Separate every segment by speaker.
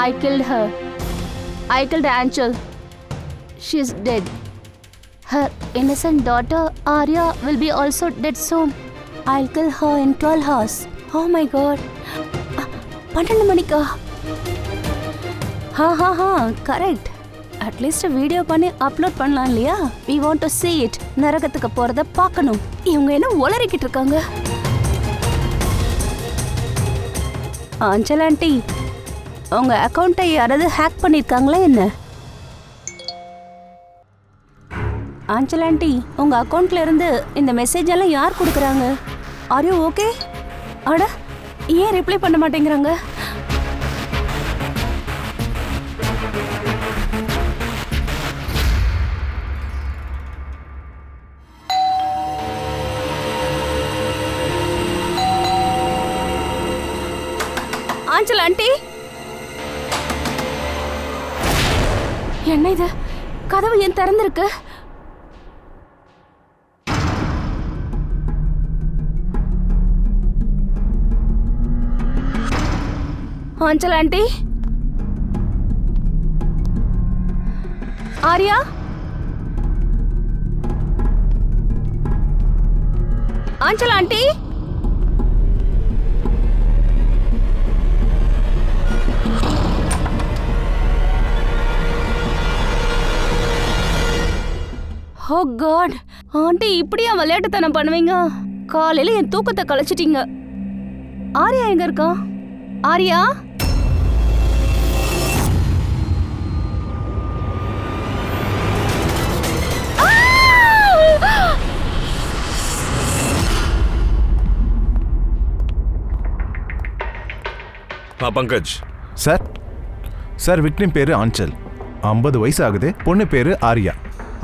Speaker 1: I killed her. I killed Anchal. She's dead. Her innocent daughter Arya will be also dead soon. I'll kill her in 12 hours. Oh my god. 12 மணிக்கா? Ha, correct. At least video பண்ணி upload பண்ணலாம் இல்லையா? We want to see it. நரகத்துக்கு போறத பார்க்கணும். இவங்க என்ன உளறிக்கிட்டு இருக்காங்க? ஆஞ்சல் ஆண்டி, உங்க அக்கௌண்ட்டை யாராவது ஹேக் பண்ணிருக்காங்களா என்ன? ஆஞ்சல் ஆண்டி, உங்க அக்கௌண்ட்ல இருந்து இந்த மெசேஜ் எல்லாம் யார் கொடுக்குறாங்க? Are you okay? அட, ஏன் ரிப்ளை பண்ண மாட்டேங்கிறாங்க? ஆஞ்சல் ஆண்டி, என்ன இது? கதவு ஏன் திறந்திருக்கு? ஆஞ்சல் ஆண்டி, ஆர்யா, ஆஞ்சல் ஆண்டி, ஓ காட், ஆண்டி இப்படியா விளையாட்டுத்தனம் பண்ணுவீங்க? காலையில என் தூக்கத்தை கலைச்சிட்டீங்க. ஆர்யா எங்க இருக்கா? Arya,
Speaker 2: Pankaj
Speaker 3: sir. Sir, victim பேரு ஆஞ்சல், 50 வயசு ஆகுது. பொண்ணு பேரு ஆர்யா,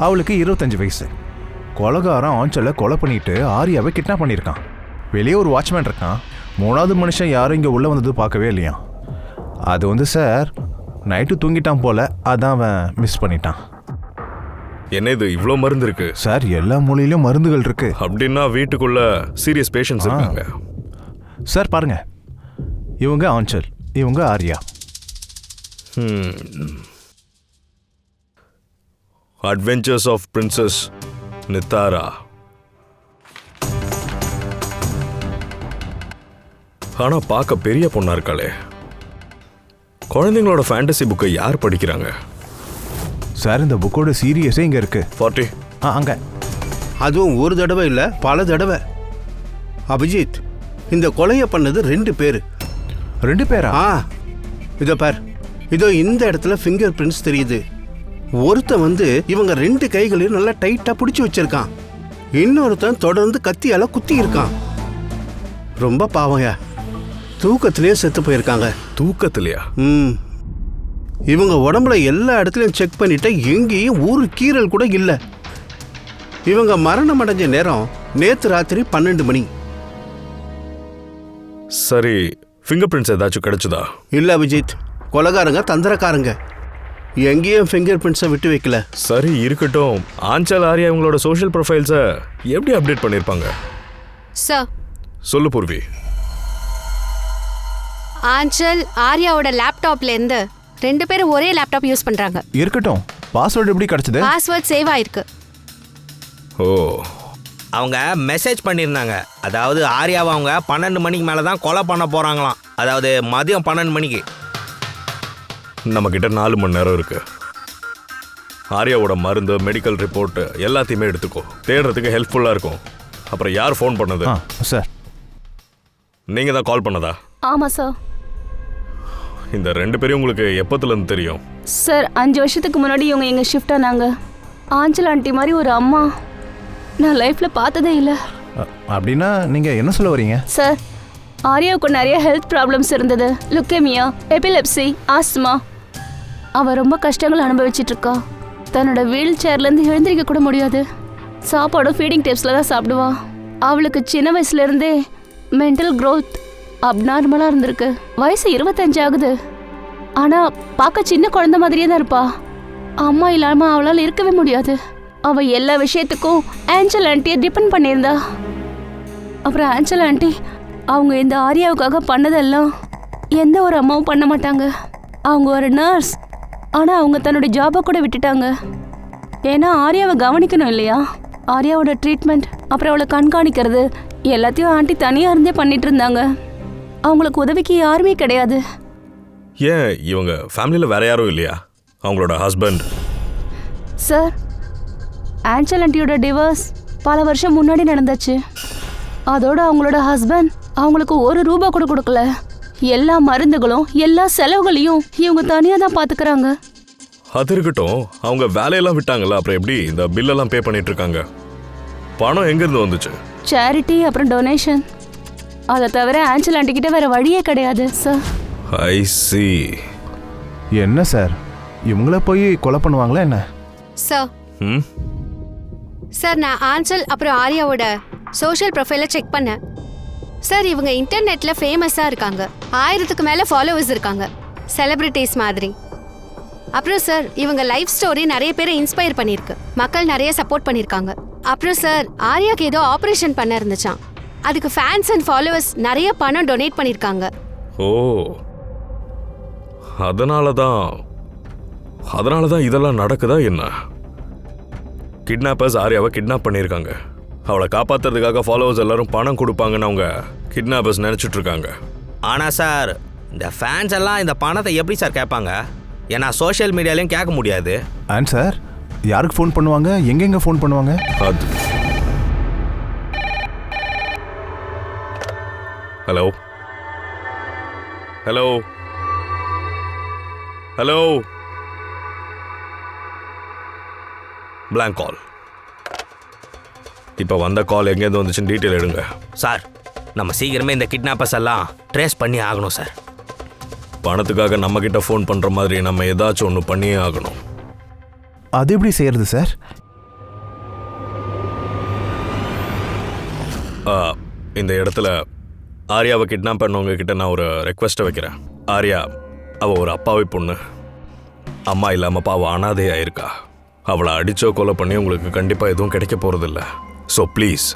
Speaker 3: அவளுக்கு 25 வயசு. கொலைகாரன் ஆஞ்சலை கொலை பண்ணிட்டு ஆர்யாவை கிட்னாப் பண்ணியிருக்கான். வெளியே ஒரு வாட்ச்மேன் இருக்கான். 3வது மனுஷன் யாரும் இங்கே உள்ளே வந்தது பார்க்கவே இல்லையா? அது சார் நைட்டு தூங்கிட்டான் போல, அதான் அவன் மிஸ் பண்ணிட்டான்.
Speaker 2: என்ன இது இவ்வளோ மருந்து இருக்கு?
Speaker 3: சார், எல்லா மூலையிலும் மருந்துகள் இருக்கு.
Speaker 2: அப்படின்னா வீட்டுக்குள்ள சீரியஸ் பேஷண்ட்ஸ் இருக்காங்க.
Speaker 3: சார் பாருங்க, இவங்க ஆஞ்சல், இவங்க Arya.
Speaker 2: Adventures of princess Nithara. ஆனா பார்க்க பெரிய பொண்ணா இருக்காளே. குழந்தைங்களோட ஃபேண்டசி புக்கை யார் படிக்கிறாங்க?
Speaker 3: சார், இந்த புக்கோட சீரியஸே இங்க இருக்கு.
Speaker 2: 40
Speaker 3: அங்க.
Speaker 4: அதுவும் ஒரு தடவை இல்ல, பல தடவை. அபிஜித், இந்த கொலையை பண்ணது 2 பேரு.
Speaker 3: 2 பேரா?
Speaker 4: இதோ பார், இதோ இந்த இடத்துல ஃபிங்கர் பிரிண்ட்ஸ் தெரியுது. ஒருத்தன் இவங்க 2 கைகளையும் நல்லா டைட்டா பிடிச்சி வச்சிருக்கான். இன்னொருத்தன் தொடர்ந்து கத்தியால குத்தி இருக்கான். ரொம்ப பாவம்யா, தூக்கத்திலேயே செத்து போயிருக்காங்க.
Speaker 2: தூக்கத்திலையா?
Speaker 4: இவங்க உடம்புல எல்லா இடத்துலயும் செக் பண்ணிட்டு எங்கேயும் ஒரு கீறல் கூட இல்ல. இவங்க மரணம் அடைஞ்ச நேரம் நேத்து ராத்திரி 12 மணி.
Speaker 2: சரி, ஃபிங்கர் பிரிண்ட்ஸ் ஏதாச்சும் கிடைச்சதா?
Speaker 4: இல்ல அபிஜித், கொலைகாரங்க தந்திரக்காரங்க, எங்கேயும் ஃபிங்கர் பிரிண்ட்ஸை விட்டு வைக்கல.
Speaker 2: சரி இருக்கட்டும், ஆஞ்சல் ஆர்யா இவங்களோட சோஷியல் ப்ரொஃபைல்ஸை எப்படி அப்டேட் பண்ணியிருப்பாங்க?
Speaker 5: சார்
Speaker 2: சொல்லு பூர்வி.
Speaker 5: ஆஞ்சல் ஆர்யாவோட லேப்டாப்ல இருந்து 2 பேரும் ஒரே லேப்டாப் யூஸ் பண்றாங்க.
Speaker 3: இருக்கட்டும், பாஸ்வேர்டு எப்படி கிடைச்சது?
Speaker 5: பாஸ்வேர்ட் சேவ் ஆயிருக்கு.
Speaker 2: ஓ,
Speaker 6: அவங்க மெசேஜ் பண்ணியிருந்தாங்க. அதாவது ஆர்யாவை அவங்க 12 மணிக்கு மேலே தான் கொலை பண்ண போகிறாங்களாம். அதாவது மதியம் 12 மணிக்கு.
Speaker 2: நம்மக்கிட்ட 4 மணி நேரம் இருக்கு. ஆர்யாவோட மருந்து, மெடிக்கல் ரிப்போர்ட் எல்லாத்தையுமே எடுத்துக்கோ. தேடுறதுக்கு ஹெல்ப்ஃபுல்லாக இருக்கும். அப்புறம் யார் ஃபோன் பண்ணது?
Speaker 3: சார்,
Speaker 2: நீங்கள் தான் கால் பண்ணதா?
Speaker 1: ஆமாம் சார்.
Speaker 2: இந்த 2 பேரும் உங்களுக்கு எப்போத்துலேருந்து தெரியும்?
Speaker 1: சார், 5 வருஷத்துக்கு முன்னாடி இவங்க எங்கள் ஷிஃப்ட் ஆனாங்க. ஆஞ்சல் ஆண்டி மாதிரி ஒரு அம்மா நான் லைஃப்பில் பார்த்ததே இல்லை.
Speaker 3: அப்படின்னா நீங்கள் என்ன சொல்ல வரீங்க?
Speaker 1: சார், ஆர்யாவுக்கு நிறைய ஹெல்த் ப்ராப்ளம்ஸ் இருந்தது. Leukaemia, epilepsy, asthma. அவள் ரொம்ப கஷ்டங்கள் அனுபவிச்சுட்டு இருக்கா. தன்னோட வீல் சேர்லேருந்து எழுந்திரிக்க கூட முடியாது. சாப்பாடும் ஃபீடிங் டிப்ஸில் தான் சாப்பிடுவா. அவளுக்கு சின்ன வயசுலேருந்தே மென்டல் க்ரோத் அப்நார்மலாக இருந்திருக்கு. வயசு 25 ஆகுது. ஆனால் பார்க்க சின்ன குழந்தை மாதிரியே தான் இருப்பா. அம்மா இல்லாமல் அவளால் இருக்கவே முடியாது. அவள் எல்லா விஷயத்துக்கும் ஆஞ்சல் ஆண்டியை டிபெண்ட் பண்ணியிருந்தா. அப்புறம் ஆஞ்சல் ஆண்டி அவங்க இந்த ஆர்யாவுக்காக பண்ணதெல்லாம் எந்த ஒரு அம்மாவும் பண்ண மாட்டாங்க. அவங்க ஒரு நர்ஸ். ஆனால் அவங்க தன்னுடைய ஜாபை கூட விட்டுட்டாங்க. ஏன்னா ஆர்யாவை கவனிக்கணும் இல்லையா? ஆர்யாவோட ட்ரீட்மெண்ட், அப்புறம் அவளை கண்காணிக்கிறது எல்லாத்தையும் ஆண்டி தனியாக இருந்தே பண்ணிட்டு இருந்தாங்க. அவங்களுக்கு உதவிக்கு யாருமே கிடையாது.
Speaker 2: ஏன் இவங்க ஃபேமிலியில் வேற யாரும் இல்லையா? அவங்களோட ஹஸ்பண்ட்?
Speaker 1: சார், ஆன்சல் ஆண்டியோட டிவோர்ஸ் பல வருஷம் முன்னாடி நடந்துச்சு. அதோட அவங்களோட ஹஸ்பண்ட் அவங்களுக்கு ₹1 கூட கொடுக்கல. எல்லா மருந்துகளும் எல்லா செலவுகளையும் இவங்க தனியாக தான் பார்த்துக்கிறாங்க.
Speaker 2: அது இருக்கட்டும், அவங்க வேலையெல்லாம் விட்டாங்கல்ல, அப்புறம் எப்படி இந்த பில்லெல்லாம் பே பண்ணிட்டு இருக்காங்க? பணம் எங்கேருந்து வந்துச்சு?
Speaker 1: சேரிட்டி அப்புறம் டொனேஷன். அதை தவிர ஆன்சல் ஆண்டி கிட்ட வேற வழியே கிடையாது சார்.
Speaker 2: ஐ சி.
Speaker 3: என்ன சார், இவங்கள போய் கொலை பண்ணுவாங்களா என்ன?
Speaker 5: சார்
Speaker 2: ம்,
Speaker 5: சார் நான் ஆன்சல் அப்புறம் ஆர்யாவோட சோஷியல் ப்ரொஃபைலை செக் பண்ணேன். சார் இவங்க இன்டர்நெட்ல ஃபேமஸாக இருக்காங்க. 1000க்கு மேலே ஃபாலோவர்ஸ் இருக்காங்க, செலிபிரிட்டிஸ் மாதிரி. அப்புறம் சார் இவங்க லைஃப் ஸ்டோரி நிறைய பேரை இன்ஸ்பயர் பண்ணியிருக்கு. மக்கள் நிறைய சப்போர்ட் பண்ணியிருக்காங்க. அப்புறம் சார் ஆர்யாக்கு ஏதோ ஆப்ரேஷன் பண்ண இருந்துச்சான். அதுக்கு ஃபேன்ஸ் அண்ட் ஃபாலோவர்ஸ் நிறைய பணம் டொனேட் பண்ணியிருக்காங்க.
Speaker 2: ஓ, அதனால தான் இதெல்லாம் நடக்குதா என்ன? கிட்னாப்பர்ஸ் ஆர்யாவை கிட்னாப் பண்ணியிருக்காங்க. அவளை காப்பாற்றுறதுக்காக ஃபாலோவர்ஸ் எல்லாரும் பணம் கொடுப்பாங்கன்னு அவங்க கிட்னாப்பர்ஸ் நினச்சிட்டு இருக்காங்க.
Speaker 6: ஆனால் சார் இந்த ஃபேன்ஸ் எல்லாம் இந்த பணத்தை எப்படி சார் கேட்பாங்க? ஏன்னா சோஷியல் மீடியாலையும் கேட்க முடியாது.
Speaker 3: அண்ட் சார், யாருக்கு ஃபோன் பண்ணுவாங்க, எங்கெங்க ஃபோன் பண்ணுவாங்க?
Speaker 2: அது ஹலோ ஹலோ ஹலோ பிளாங்க் கால். இப்போ வந்த கால் எங்கேருந்து வந்துச்சுன்னு டீட்டெயில் எடுங்க.
Speaker 6: சார் நம்ம சீக்கிரமே இந்த கிட்னாப்பர்ஸ் எல்லாம் ட்ரேஸ் பண்ணி ஆகணும் சார்.
Speaker 2: பணத்துக்காக நம்மக்கிட்ட ஃபோன் பண்ணுற மாதிரி நம்ம ஏதாச்சும் ஒன்று பண்ணியே ஆகணும்.
Speaker 3: அது எப்படி செய்யறது சார்?
Speaker 2: இந்த இடத்துல ஆர்யாவை கிட்னாப் பண்ணவங்க கிட்ட நான் ஒரு ரெக்வெஸ்ட்டை வைக்கிறேன். ஆர்யா அவள் ஒரு அப்பாவி பொண்ணு, அம்மா இல்லாமல் பாவம் அனாதையாக இருக்கா. அவளை அடிச்சோ கொலை பண்ணி உங்களுக்கு கண்டிப்பாக எதுவும் கிடைக்க போகிறதில்ல. ஸோ ப்ளீஸ்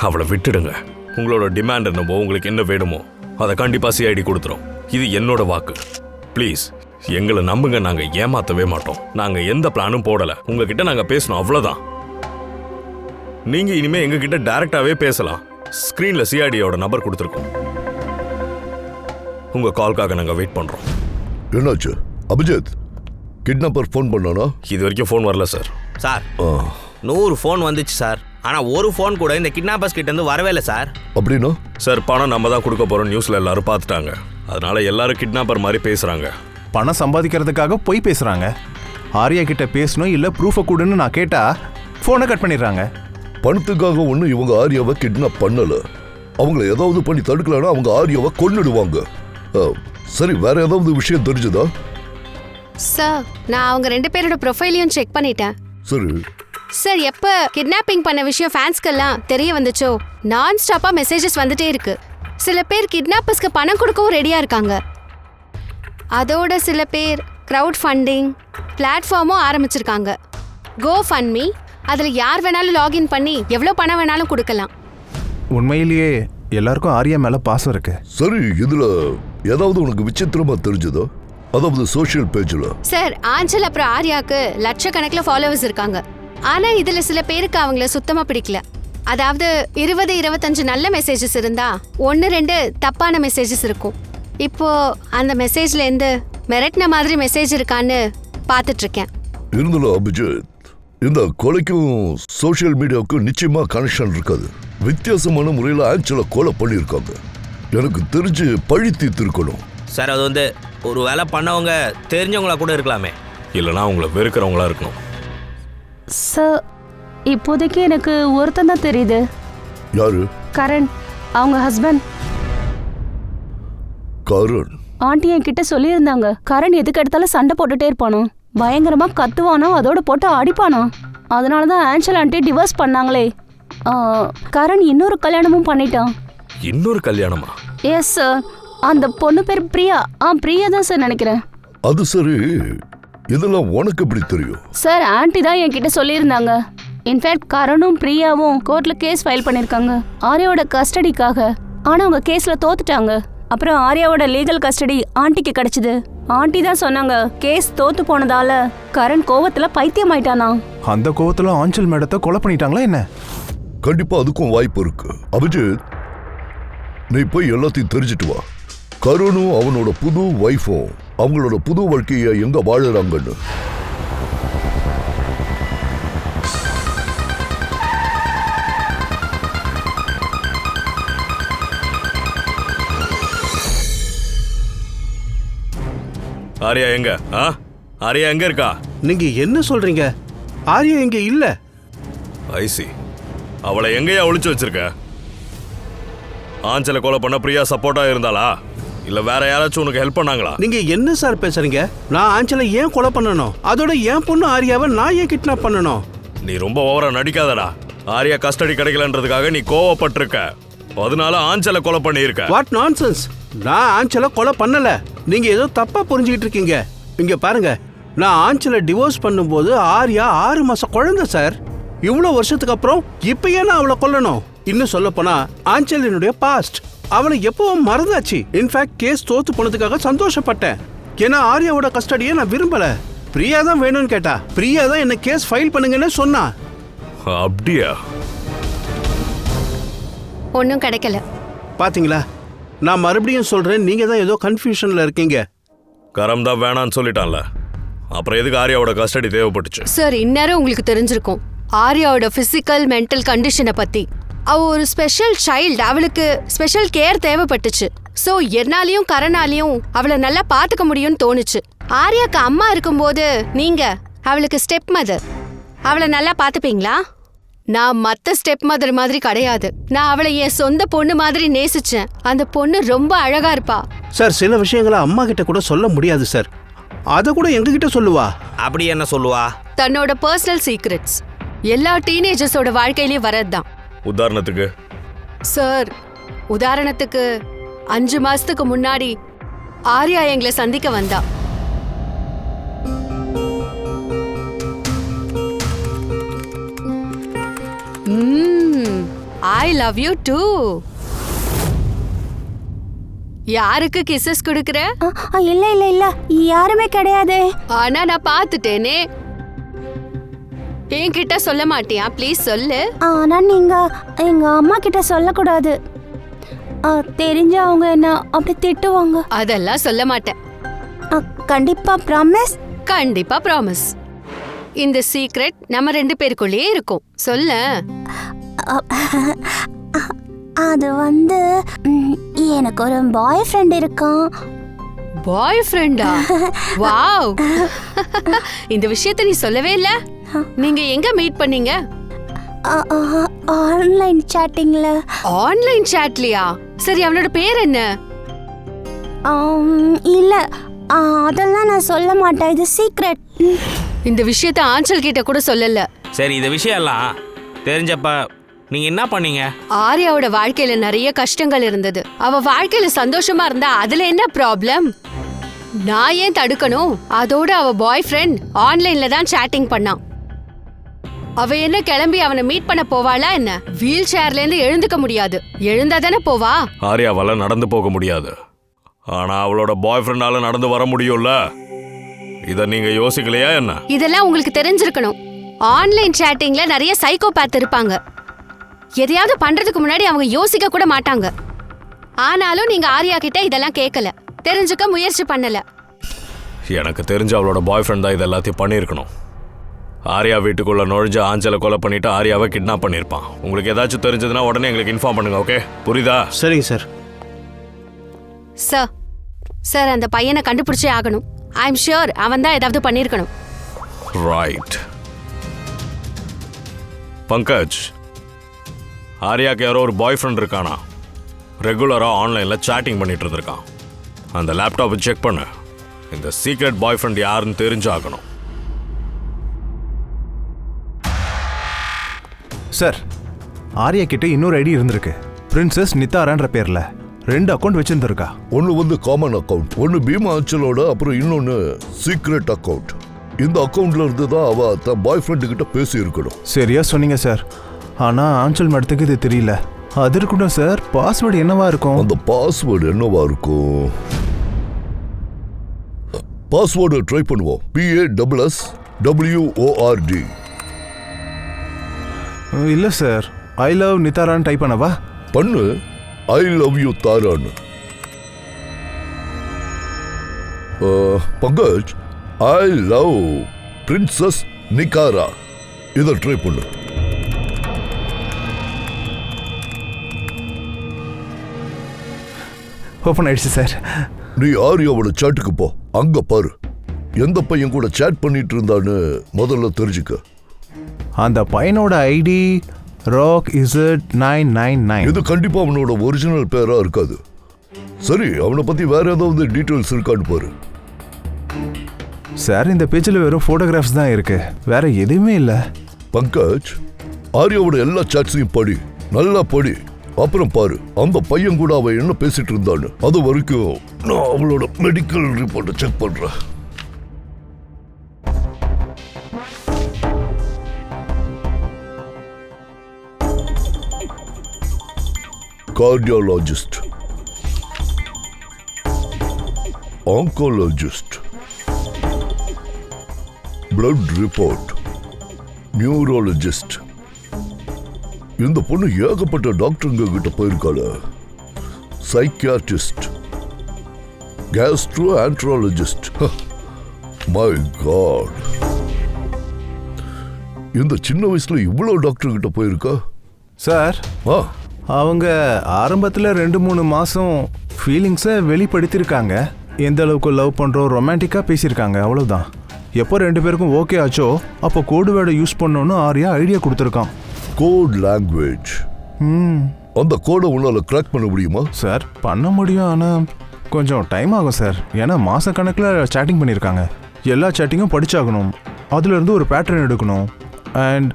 Speaker 2: அவளை விட்டுடுங்க. உங்களோட டிமாண்ட் என்னவோ, உங்களுக்கு என்ன வேணுமோ அதை கண்டிப்பாக சிஐடி கொடுத்துரும். இது என்னோட வாக்கு. ப்ளீஸ் எங்களை நம்புங்க, நாங்கள் ஏமாற்றவே மாட்டோம். நாங்கள் எந்த பிளானும் போடலை. உங்ககிட்ட நாங்கள் பேசணும், அவ்வளோதான். நீங்கள் இனிமேல் எங்ககிட்ட டைரெக்டாகவே பேசலாம். ஸ்க்ரீனில் சிஐடியோட நம்பர் கொடுத்துருக்கோம். உங்கள் கால்க்காக நாங்கள் வெயிட் பண்ணுறோம்.
Speaker 7: என்னாச்சு அபிஜித்? கிட்னாப்பர் ஃபோன் பண்ணானா?
Speaker 2: இது வரைக்கும் ஃபோன் வரல சார்.
Speaker 6: சார் 100 ஃபோன் வந்துச்சு சார். ஆனால் ஒரு ஃபோன் கூட இந்த கிட்னாப்பர்ஸ் கிட்ட இருந்து வரவே இல்லை சார்.
Speaker 7: அப்படின்னா
Speaker 2: சார் பணம் நம்ம தான் கொடுக்க போகிறோம் நியூஸில் எல்லாரும் பார்த்துட்டாங்க. அதனால எல்லாரும் கிட்னாப்பர் மாதிரி பேசுகிறாங்க.
Speaker 3: பணம் சம்பாதிக்கிறதுக்காக போய் பேசுறாங்க. ஆர்யா கிட்ட பேசணும், இல்லை ப்ரூஃபை கொடுன்னு நான் கேட்டா ஃபோனை கட் பண்ணிடுறாங்க.
Speaker 7: பணத்துக்காக ஒன்றும் இவங்க ஆர்யாவை கிட்னாப் பண்ணல. அவங்கள ஏதாவது பண்ணி தடுக்கலன்னா அவங்க ஆர்யாவை கொன்னுடுவாங்க. சரி, வேற ஏதாவது விஷயம் தெரிஞ்சுதா?
Speaker 5: சார் நான் அவங்க 2 பேரோட ப்ரொஃபைலையும் செக் பண்ணிட்டேன்.
Speaker 7: சரி.
Speaker 5: சார் எப்போ கிட்னாப்பிங் பண்ண விஷயம் ஃபேன்ஸ்க்கெல்லாம் தெரிய வந்துச்சோ நான் ஸ்டாப்பாக மெசேஜஸ் வந்துட்டே இருக்கு. சில பேர் கிட்னாப்பர்ஸ்க்கு பணம் கொடுக்கவும் ரெடியாக இருக்காங்க. அதோட சில பேர் க்ரௌட் ஃபண்டிங் பிளாட்ஃபார்மும் ஆரம்பிச்சிருக்காங்க. கோ ஃபண்ட் மீ. அதில் யார் வேணாலும் லாகின் பண்ணி எவ்வளோ பணம் வேணாலும் கொடுக்கலாம்.
Speaker 3: உண்மையிலேயே எல்லாருக்கும் ஆர்யா மேல பாசம் இருக்கு.
Speaker 7: சரி, இதுல ஏதாவது உனக்கு விசித்திரமா தெரிஞ்சதா? அதாவது சோஷியல் பேஜ்ல
Speaker 5: சார் ஆஞ்சல் அப்புறம் ஆர்யாவுக்கு லட்சக்கணக்கில் ஃபாலோவர்ஸ் இருக்காங்க. ஆனால் இதில் சில பேருக்கு அவங்கள சுத்தமாக பிடிக்கல. அதாவது 20-25 நல்ல மெசேஜஸ் இருந்தா 1-2 தப்பான மெசேஜஸ் இருக்கும். இப்போ அந்த மெசேஜ்லேருந்து மிரட்டின மாதிரி மெசேஜ் இருக்கான்னு பார்த்துட்டு இருக்கேன்.
Speaker 7: இருந்தாலும் அபிஜித், இந்த கொலைக்கும் சோஷியல் மீடியாவுக்கும் நிச்சயமா கனெக்ஷன் இருக்காது. வித்தியாசமான முறையில் ஆன்சலை கொலை பண்ணியிருக்காங்க. எனக்கு தெரிஞ்சு பழி தீர்த்திருக்கணும்.
Speaker 6: சார் அது வந்து ஒரு வேலை பண்ணவங்க தெரிஞ்சவங்களா கூட இருக்கலாமே.
Speaker 2: இல்லைனா அவங்கள வெறுக்கிறவங்களா இருக்கணும்.
Speaker 1: சார் இப்போதைக்கு எனக்கு ஒருத்தன் தான் தெரியுது.
Speaker 7: யாரு?
Speaker 1: கரண், அவங்க ஹஸ்பண்ட்.
Speaker 7: கரண்?
Speaker 1: ஆண்டி என்கிட்ட சொல்லியிருந்தாங்க கரண் எதுக்கு எடுத்தாலும் சண்டை போட்டுட்டே இருப்பானோ, பயங்கரமா கத்துவானோ, அதோட போட்டு அடிப்பானோ. அதனால தான் ஆன்சல் ஆண்டி டிவோர்ஸ் பண்ணாங்களே. கரண் இன்னொரு கல்யாணமும் பண்ணிட்டான்.
Speaker 2: இன்னொரு கல்யாணமா?
Speaker 1: Yes sir. அந்த பொண்ணு பேர் பிரியா. பிரியா தான் சார் நினைக்கிறேன்.
Speaker 7: அது சரி, இதெல்லாம் உனக்கு எப்படி தெரியும்?
Speaker 1: சார் ஆண்டி தான் என்கிட்ட சொல்லியிருந்தாங்க. இன்ஃபேக்ட் கரணும் பிரியாவும் கோர்ட்ல கேஸ் ஃபைல் பண்ணியிருக்காங்க ஆர்யாவோட கஸ்டடிக்காக. ஆனால் அவங்க கேஸில் தோத்துட்டாங்க. அப்புறம் ஆர்யாவோட லீகல் கஸ்டடி ஆண்டிக்கு கிடைச்சிது. ஆண்டி தான் சொன்னாங்க கேஸ் தோத்து போனதால கரண் கோவத்துல பைத்தியம் ஆயிட்டானா.
Speaker 3: அந்த கோவத்துல ஆஞ்சல் மேடத்தை கொலை பண்ணிட்டாங்களா என்ன?
Speaker 7: கண்டிப்பா அதுக்கும் வாய்ப்பு இருக்கு. அபிஜித், நீ போய் எல்லாத்தையும் தெரிஞ்சிட்டு வா. கருணும் அவனோட புது வைஃபும் அவங்களோட புது வாழ்க்கைய எங்க வாழறாங்கன்னு.
Speaker 2: ஆரியா எங்க? ஆரியா எங்க இருக்கா?
Speaker 4: நீங்க என்ன சொல்றீங்க? ஆரியா இங்க இல்ல.
Speaker 2: ஐசி, அவளை எங்கேயா ஒளிச்சு வச்சிருக்க? ஆஞ்சலை கொலை பண்ண பிரியா சப்போர்ட்டா இருந்தாளா இல்ல வேற யாராச்சும் உனக்கு ஹெல்ப் பண்ணாங்களா?
Speaker 4: நீங்க என்ன சார் பேசுறீங்க? நான் ஆஞ்சலை ஏன் கொலை பண்ணணும்? அதோட என் பொண்ணு ஆரியாவை நான் ஏன் கிட்னாப் பண்ணணும்?
Speaker 2: நீ ரொம்ப ஓவரா நடிக்காதடா. ஆரியா கஸ்டடி கிடைக்கலன்றதுக்காக நீ கோவப்பட்டிருக்க, அதனால ஆஞ்சலை கொலை பண்ணியிருக்க.
Speaker 4: What nonsense! நான் ஆஞ்சலை கொலை பண்ணல. நீங்க ஏதோ தப்பா புரிஞ்சுக்கிட்டு இருக்கீங்க. இங்க பாருங்க, நான் ஆஞ்சலை டிவோர்ஸ் பண்ணும்போது ஆரியா 6 மாச குழந்தை சார். இவ்வளவு வருஷத்துக்கு அப்புறம் இப்ப ஏன் அவளை கொல்லணும்? இன்னும் சொல்ல போனா ஆஞ்சல் என்னுடைய பாஸ்ட். அவளை எப்பவும் மறந்தாச்சு. இன்ஃபேக்ட் கேஸ் தோத்து போனதுக்காக சந்தோஷப்பட்டேன். ஏன்னா ஆரியாவோட கஸ்டடியை நான் விரும்பல. பிரியா தான் வேணும்னு கேட்டா. பிரியா தான் என்ன கேஸ் ஃபைல் பண்ணுங்கன்னு சொன்னா.
Speaker 2: அப்படியா?
Speaker 5: ஒன்றும் கிடைக்கல.
Speaker 4: பாத்தீங்களா, நான் மறுபடியும் சொல்றேன், நீங்க தான் ஏதோ கன்ஃபியூஷன்ல இருக்கீங்க.
Speaker 2: கரம் தான் வேணான்னு சொல்லிட்டான்ல, அப்புறம் எதுக்கு ஆரியாவோட கஸ்டடி தேவைப்பட்டுச்சு?
Speaker 5: சார், இந்நேரம் உங்களுக்கு தெரிஞ்சிருக்கும் ஆரியாவோட பிசிக்கல் மென்டல் கண்டிஷனை பத்தி. அவ ஒரு ஸ்பெஷல் சைல்டு, அவளுக்கு ஸ்பெஷல் கேர் தேவைப்பட்டுச்சு. ஸோ என்னாலையும் கரனாலையும் அவளை நல்லா பார்த்துக்க முடியும்னு தோணுச்சு. ஆரியாக்கு அம்மா இருக்கும்போது நீங்க அவளுக்கு ஸ்டெப் மதர். அவளை நல்லா பார்த்துப்பீங்களா? நான் மற்ற ஸ்டெப் மதர் மாதிரி கிடையாது. நான் அவளை என் சொந்த பொண்ணு மாதிரி நேசிச்சேன். அந்த பொண்ணு ரொம்ப அழகா இருப்பா.
Speaker 4: சார், சில விஷயங்களை அம்மா கிட்ட கூட சொல்ல முடியாது சார். அதை கூட எங்ககிட்ட சொல்லுவா.
Speaker 6: அப்படி என்ன சொல்லுவா?
Speaker 5: தன்னோட பர்சனல் சீக்ரெட்ஸ் எல்லா டீனேஜர்ஸோட வாழ்க்கையிலயும் வரதுதான்.
Speaker 2: உதாரணத்துக்கு
Speaker 5: சார், உதாரணத்துக்கு 5 மாசத்துக்கு முன்னாடி ஆர்யா எங்களை சந்திக்க வந்தா. I love you too. யாருக்கு கிசஸ் கொடுக்கற?
Speaker 1: இல்ல இல்ல இல்ல, யாருமே கிடையாது.
Speaker 5: ஆனா நான் பார்த்துட்டேனே. என்கிட்ட சொல்ல மாட்டியா? ப்ளீஸ் சொல்லு.
Speaker 1: ஆனா நீங்க எங்க அம்மா கிட்ட சொல்லக்கூடாது. தெரிஞ்ச அவங்க என்ன அப்படி திட்டுவாங்க.
Speaker 5: அதெல்லாம் சொல்ல மாட்டேன்.
Speaker 1: கண்டிப்பா ப்ராமிஸ்?
Speaker 5: கண்டிப்பா ப்ராமிஸ். இந்த சீக்ரெட் நம்ம 2 பேருக்குள்ளேயே இருக்கும். சொல்ல.
Speaker 1: அது வந்து எனக்கு ஒரு பாய் ஃப்ரெண்ட் இருக்கான்.
Speaker 5: பாய் ஃப்ரெண்டா? வாவ். இந்த விஷயத்தை நீ சொல்லவே இல்ல. நீங்க எங்க மீட் பண்ணீங்க?
Speaker 1: ஆன்லைன் சாட்டிங்ல.
Speaker 5: ஆன்லைன் சாட்லியா? சரி, அவனோட பேர் என்ன?
Speaker 1: இல்ல, அதெல்லாம் நான் சொல்ல மாட்டேன். இது சீக்ரெட்.
Speaker 5: இந்த விஷயத்தை ஆஞ்சல் கிட்ட கூட சொல்லல.
Speaker 6: சரி, இந்த விஷயம் எல்லாம் தெரிஞ்சப்ப நீங்க என்ன பண்ணீங்க?
Speaker 5: ஆர்யாவோட வாழ்க்கையில நிறைய கஷ்டங்கள் இருந்தது. அவ வாழ்க்கையில சந்தோஷமா இருந்தா அதுல என்ன ப்ராப்ளம்? நான் ஏன் தடுக்கணும்? அதோட அவ பாய் ஃப்ரெண்ட் ஆன்லைன்ல தான் சாட்டிங் பண்ணான். அவ என்ன கிளம்பி அவனை மீட் பண்ண போவாளா என்ன? வீல் சேர்ல இருந்து எழுந்துக்க முடியாது. எழுந்தா தானே போவா.
Speaker 2: ஆரியாவால நடந்து போக முடியாது, ஆனா அவளோட பாய் ஃப்ரெண்டால நடந்து வர முடியும்ல. இத நீங்க யோசிக்கலையா என்ன?
Speaker 5: இதெல்லாம் உங்களுக்கு தெரிஞ்சிருக்கணும். ஆன்லைன் சாட்டிங்ல நிறைய சைக்கோபாத் இருப்பாங்க. எதையாவது பண்றதுக்கு முன்னாடி அவங்க யோசிக்க கூட மாட்டாங்க. ஆனாலும் நீங்க ஆர்யா கிட்ட இதெல்லாம் கேட்கல, தெரிஞ்சுக்க முயற்சி பண்ணல.
Speaker 2: எனக்கு தெரிஞ்ச அவளோட பாய் ஃப்ரெண்ட் தான் இது எல்லாத்தையும் பண்ணியிருக்கணும். ஆர்யா வீட்டுக்குள்ள நுழைஞ்சு ஆஞ்சலை கொலை பண்ணிட்டு ஆர்யாவை கிட்னாப் பண்ணியிருப்பான். உங்களுக்கு ஏதாச்சும் தெரிஞ்சதுன்னா உடனே எங்களுக்கு இன்ஃபார்ம் பண்ணுங்க. ஓகே, புரியுதா?
Speaker 4: சரிங்க சார்.
Speaker 5: சார், அந்த பையனை கண்டுபிடிச்சே ஆகணும். ஐ எம் ஷியோர் அவன் தான் ஏதாவது பண்ணியிருக்கணும்.
Speaker 2: ரைட். பங்கஜ், ஆர்யாக்கு யாரோ ஒரு பாய் ஃப்ரெண்ட் இருக்கானா? ரெகுலராக ஆன்லைனில் சேட்டிங் பண்ணிட்டு இருந்திருக்கான். அந்த லேப்டாப்பை செக் பண்ணு. இந்த சீக்ரெட் பாய் ஃப்ரெண்ட் யாருன்னு தெரிஞ்சாகணும்.
Speaker 3: சார், ஆர்யா கிட்ட இன்னொரு ஐடி இருந்திருக்கு. பிரின்சஸ் நித்தாரான்ற பேர்ல 2 அக்கௌண்ட் வச்சிருந்திருக்கா.
Speaker 7: ஒன்னு வந்து காமன் அக்கவுண்ட், ஒன்னு பீமா ஆஞ்சலோட, அப்புறம் இன்னொன்னு சீக்ரெட் அக்கவுண்ட். இந்த அக்கவுண்ட்ல இருந்து தான் அவ தன் பாய் ஃப்ரெண்டு கிட்ட பேசி இருக்கணும்.
Speaker 3: சரியா சொன்னீங்க சார். ஆனா ஆஞ்சல் மேடத்துக்கு இது தெரியல. அது இருக்கட்டும் சார், பாஸ்வேர்டு என்னவா இருக்கும்?
Speaker 7: அந்த பாஸ்வேர்டு என்னவா இருக்கும்? பாஸ்வேர்டு ட்ரை பண்ணுவோம். PASSWORD.
Speaker 3: இல்லை சார், ஐ லவ் நிதாரான்னு டைப் பண்ணவா?
Speaker 7: பண்ணு. ஐ லவ் யூ தாரான்னு. Pankaj, I love princess Nikara. இதை ட்ரை பண்ணு.
Speaker 3: ஓப்பன் ஆயிடுச்சு சார்.
Speaker 7: நீ ஆரியாவோட சாட்டுக்கு போ. அங்க பாரு எந்த பையன் கூட சேட் பண்ணிட்டு இருந்தான்னு முதல்ல தெரிஞ்சுக்க.
Speaker 3: அந்த பையனோட ஐடி ராக் Z999.
Speaker 7: இது கண்டிப்பா அவனோட ஒரிஜினல் பேரா இருக்காது. சரி, அவனை பத்தி வேற ஏதாவது டீடைல்ஸ் இருக்கான்னு பாரு.
Speaker 3: சார், இந்த பேஜில் வெறும் ஃபோட்டோகிராஃப்ஸ் தான் இருக்கு, வேற எதுவுமே இல்லை.
Speaker 7: பங்கஜ், ஆரியாவோட எல்லா சாட்ஸையும் படி, நல்லா படி. அப்புறம் பாரு அந்த பையன் கூட அவன் என்ன பேசிட்டு இருந்தான்னு. அது வரைக்கும் நான் அவளோட மெடிக்கல் ரிப்போர்ட்டை செக் பண்றேன். Cardiologist, oncologist, blood report, neurologist. இந்த பொண்ணு ஏகப்பட்ட டாக்டருங்க கிட்ட போயிருக்காள. Psychiatrist, gastroenterologist. My God, இந்த சின்ன வயசுல இவ்வளவு டாக்டர் கிட்ட போயிருக்கா?
Speaker 3: சார்,
Speaker 7: ஆ,
Speaker 3: அவங்க ஆரம்பத்தில் 2-3 மாதம் ஃபீலிங்ஸை வெளிப்படுத்தியிருக்காங்க. எந்த அளவுக்கு லவ் பண்ணுறோம், ரொமான்டிக்காக பேசியிருக்காங்க, அவ்வளோதான். எப்போ 2 பேருக்கும் ஓகே ஆச்சோ அப்போ கோடு வேர்டை யூஸ் பண்ணோன்னு ஆரியா ஐடியா கொடுத்துருக்கான்.
Speaker 7: Code language. அந்த கோடை உன்னால கிராக் பண்ண முடியுமா?
Speaker 3: சார், பண்ண முடியும், ஆனால் கொஞ்சம் டைம் ஆகும் சார். ஏன்னா மாதக்கணக்கில் சேட்டிங் பண்ணியிருக்காங்க. எல்லா சேட்டிங்கும் படிச்சாகணும், அதுலேருந்து ஒரு பேட்டர்ன் எடுக்கணும், அண்ட்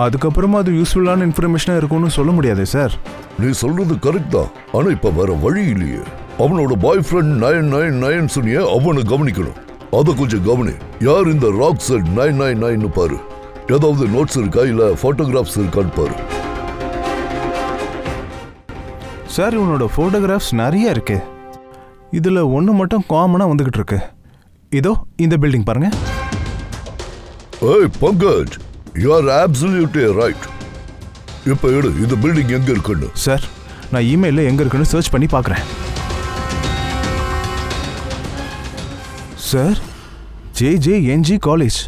Speaker 3: அதுக்கப்புறமா அது யூஸ்ஃபுல்லான இன்ஃபர்மேஷனாக இருக்கும்னு சொல்ல முடியாது சார்.
Speaker 7: நீ சொல்றது கரெக்ட் தான், ஆனா இப்ப வேற வழி இல்லையே. அவனோட பாய் ஃப்ரெண்ட் 999 சொன்னியே, அவனை கவனிக்கணும். அதை கொஞ்சம் கவனி. யார் இந்த ராக் Z999 பாரு. ஏதாவது நோட்ஸ் இருக்கா இல்ல போட்டோகிராஃப்ஸ் இருக்கான்னு பாரு.
Speaker 3: சார், இவனோட ஃபோட்டோகிராஃப்ஸ் நிறைய இருக்கு. இதில் ஒன்று மட்டும் காமனாக வந்துக்கிட்டு இருக்கு. இதோ இந்த பில்டிங் பாருங்க.
Speaker 7: ஏய் Pankaj, you are absolutely right. இப்போ எடு, இந்த பில்டிங் எங்க இருக்குன்னு.
Speaker 3: சார், நான் இமெயிலில் எங்கே இருக்குன்னு சர்ச் பண்ணி பார்க்குறேன். Sir, JJNG college.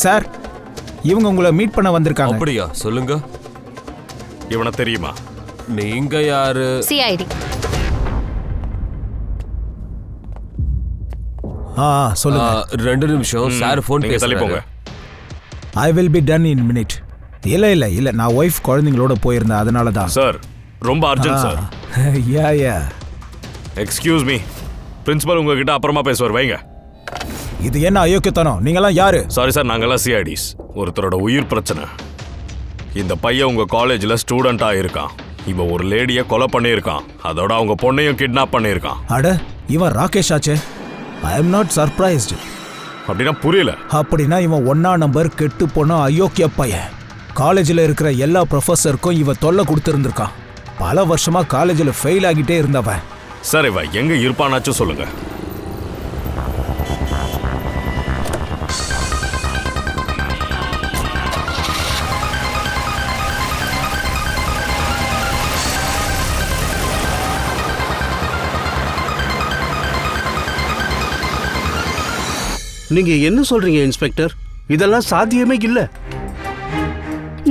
Speaker 8: சார், இவங்க உங்களை மீட் பண்ண வந்திருக்காங்க.
Speaker 9: அப்படியா? சொல்லுங்க.
Speaker 2: இவனை தெரியுமா?
Speaker 9: நீங்க யாரு?
Speaker 5: CID.
Speaker 8: சொல்லுங்க.
Speaker 9: 2 நிமிஷம், சார் ஃபோன்
Speaker 2: நீங்க தள்ளி போங்க.
Speaker 9: பேசுறாரு.
Speaker 8: I will be done in minute. இல்ல நான் ஒய்ஃப் குழந்தைங்களோட போயிருந்தேன், அதனால தான்.
Speaker 2: சார், ரொம்ப அர்ஜென்ட் சார்.
Speaker 8: யா
Speaker 2: எக்ஸ்கியூஸ் மீ, பிரின்சிபல் உங்ககிட்ட அப்புறமா பேசுவார், வைங்க.
Speaker 8: இது என்ன அயோக்கியத்தனம்? நீங்களாம் யாரு?
Speaker 2: சாரி சார், நாங்கெல்லாம் CIDs. ஒருத்தரோட உயிர் பிரச்சனை. இந்த பையன் உங்க காலேஜில் ஸ்டூடெண்டா இருக்கான். இவன் ஒரு லேடியை கொலை பண்ணியிருக்கான். அதோட அவங்க பொண்ணையும் கிட்னாப் பண்ணியிருக்கான்.
Speaker 8: அட, இவன் ராகேஷ் ஆச்சே. I am not surprised.
Speaker 2: அப்படின்னா புரியல.
Speaker 8: அப்படின்னா இவன் 1ஆம் நம்பர் கெட்டு போன அயோக்கிய பையன். காலேஜில் இருக்கிற எல்லா ப்ரொஃபஸருக்கும் இவன் தொல்லை கொடுத்துருந்துருக்கான். பல வருஷமா காலேஜில் ஃபெயில் ஆகிட்டே இருந்தவன்.
Speaker 2: சார், இவன் எங்க இருப்பானாச்சும் சொல்லுங்க.
Speaker 4: நீங்க என்ன சொல்றீங்க இன்ஸ்பெக்டர்? இதெல்லாம் சாத்தியமே இல்ல.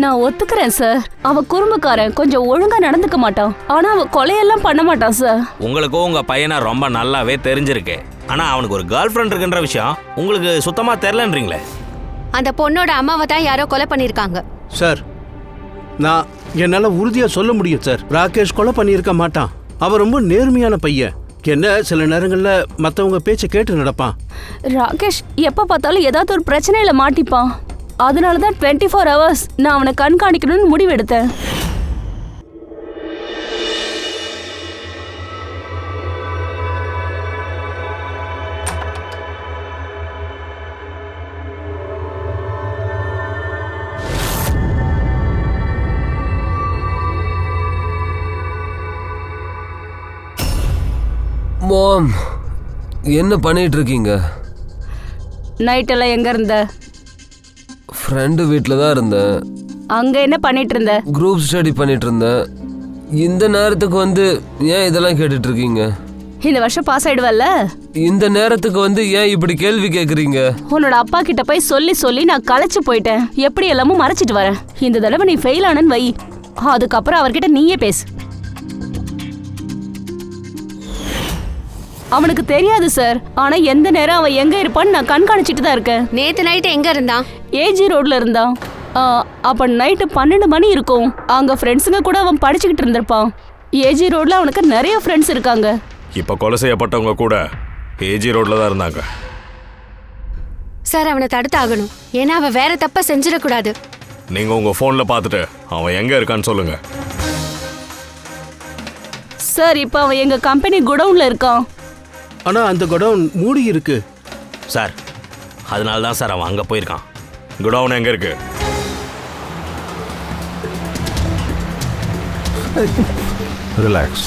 Speaker 1: நான் ஒத்துக்கிறேன் சார். அவ குறும்புக்காரன், கொஞ்சம் ஒழுங்கா நடந்துக்க மாட்டான். ஆனா அவ கொலையெல்லாம் பண்ண மாட்டான் சார்.
Speaker 6: உங்களுக்கும் உங்க பையனை ரொம்ப நல்லாவே தெரிஞ்சிருக்கு. ஆனா அவனுக்கு ஒரு கேர்ள் ஃப்ரெண்ட் இருக்குன்ற விஷயம் உங்களுக்கு சுத்தமா தெரியலன்றீங்களே.
Speaker 5: அந்த பொண்ணோட அம்மாவை தான் யாரோ கொலை பண்ணியிருக்காங்க.
Speaker 4: சார், நான் என்னால உறுதியா சொல்ல முடியும் சார். ராகேஷ் கொலை பண்ணியிருக்க மாட்டான். அவன் ரொம்ப நேர்மையான பையன். என்ன சில நேரங்கள்ல மத்தவங்க பேச்சை கேட்டு நடப்பான்.
Speaker 1: ராகேஷ் எப்ப பார்த்தாலும் ஏதாவது ஒரு பிரச்சனையில மாட்டிப்பான். அதனாலதான் 24 hours நான் அவனை கண்காணிக்கணும்னு முடிவெடுத்தேன்.
Speaker 9: மாம், என்ன பண்ணிட்டு இருக்கீங்க?
Speaker 1: நைட்டெல்லாம் எங்க இருந்த?
Speaker 9: ஃப்ரெண்டு வீட்டில் தான் இருந்தேன்.
Speaker 1: அங்க என்ன பண்ணிட்டு இருந்த?
Speaker 9: குரூப் ஸ்டடி பண்ணிட்டு இருந்தேன். இந்த நேரத்துக்கு வந்து ஏன் இதெல்லாம் கேட்டுட்டு இருக்கீங்க?
Speaker 1: இந்த வருஷம் பாஸ் ஆயிடுவல்ல?
Speaker 9: இந்த நேரத்துக்கு வந்து ஏன் இப்படி கேள்வி கேட்குறீங்க?
Speaker 1: உன்னோட அப்பா கிட்ட போய் சொல்லி நான் களைச்சு போயிட்டேன். எப்படி எல்லாமும் மறைச்சிட்டு வரேன். இந்த தடவை நீ ஃபெயில் ஆனன்னு வை, அதுக்கப்புறம் அவர்கிட்ட நீயே பேசு. அவனுக்கு தெரியாது சார், ஆனா எந்த நேரம் அவன் எங்க இருப்பான்னு நான் கண்காணிச்சிட்டு தான் இருக்கேன்.
Speaker 5: நேத்து நைட்டு எங்க இருந்தான்?
Speaker 1: ஏஜி ரோட்ல இருந்தான். அப்ப நைட்டு 12 மணி இருக்கும். அங்க ஃப்ரெண்ட்ஸுங்க கூட அவன் படிச்சுக்கிட்டு இருந்திருப்பான். ஏஜி ரோட்ல அவனுக்கு நிறைய ஃப்ரெண்ட்ஸ் இருக்காங்க.
Speaker 2: இப்ப கொலை செய்யப்பட்டவங்க கூட ஏஜி ரோட்ல தான் இருந்தாங்க.
Speaker 5: சார் அவனை தடுத்தாகணும், ஏன்னா அவன் வேற தப்ப செஞ்சிடக்கூடாது.
Speaker 2: நீங்க உங்க போன்ல பார்த்துட்டு அவன் எங்க இருக்கான்னு சொல்லுங்க.
Speaker 1: சார் இப்ப அவன் எங்க கம்பெனி குடவுன்ல இருக்கான்.
Speaker 4: ஆனா அந்த குடவுன் மூடி இருக்கு.
Speaker 6: சார் அதனால தான் சார் அவன் அங்கே போயிருக்கான்.
Speaker 2: குடவுன் எங்க இருக்கு?
Speaker 3: ரிலாக்ஸ்.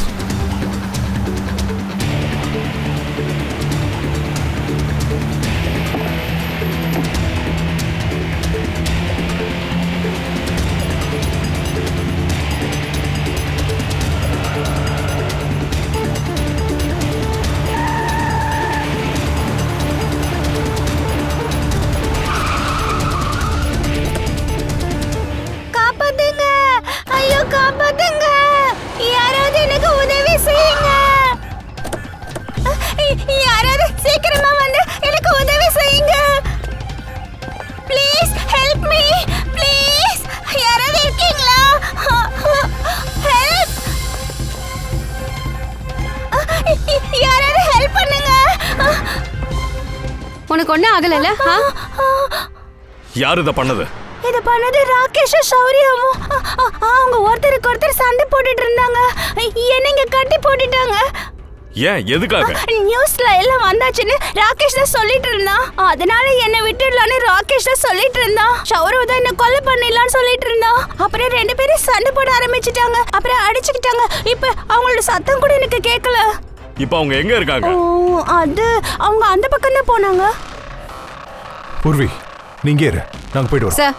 Speaker 1: காப்பாத்துங்க, ஐயோ காப்பாத்துங்க, யாராவது எனக்கு உதவி செய்யுங்க. யாராவது சீக்கிரமா வந்து எனக்கு உதவி செய்யுங்க. Please help me, please. யாராவது இருக்கீங்களா? ஹெல்ப், யாராவது ஹெல்ப் பண்ணுங்க.
Speaker 5: உனக்கு ஒன்றும் ஆகலைல்ல?
Speaker 2: யார் இதை பண்ணது?
Speaker 1: இது பண்ணது ராகேஷும் சௌரியாவும். அவங்க ஒருத்தருக்கு ஒருத்தர் சண்டை போட்டுட்டு இருந்தாங்க. என்ன இங்க கட்டி போட்டுட்டாங்க.
Speaker 2: ஏன், எதுக்காக?
Speaker 1: நியூஸ்ல எல்லாம் வந்தாச்சுன்னு ராகேஷ் தான் சொல்லிட்டு இருந்தான். அதனால என்ன விட்டுடலான்னு ராகேஷ் தான் சொல்லிட்டு இருந்தான். சௌரவ தான் என்ன கொலை பண்ணிடலான்னு சொல்லிட்டு இருந்தான். அப்புறம் 2 பேரும் சண்டை போட ஆரம்பிச்சிட்டாங்க. அப்புறம் அடிச்சுக்கிட்டாங்க. இப்ப அவங்களோட சத்தம் கூட எனக்கு கேட்கல.
Speaker 2: இப்ப அவங்க எங்க இருக்காங்க?
Speaker 1: அது அவங்க அந்த பக்கம் தான் போனாங்க.
Speaker 3: பூர்வி, நீங்க இரு, நாங்க போயிட்டு வரோம்.
Speaker 5: சார்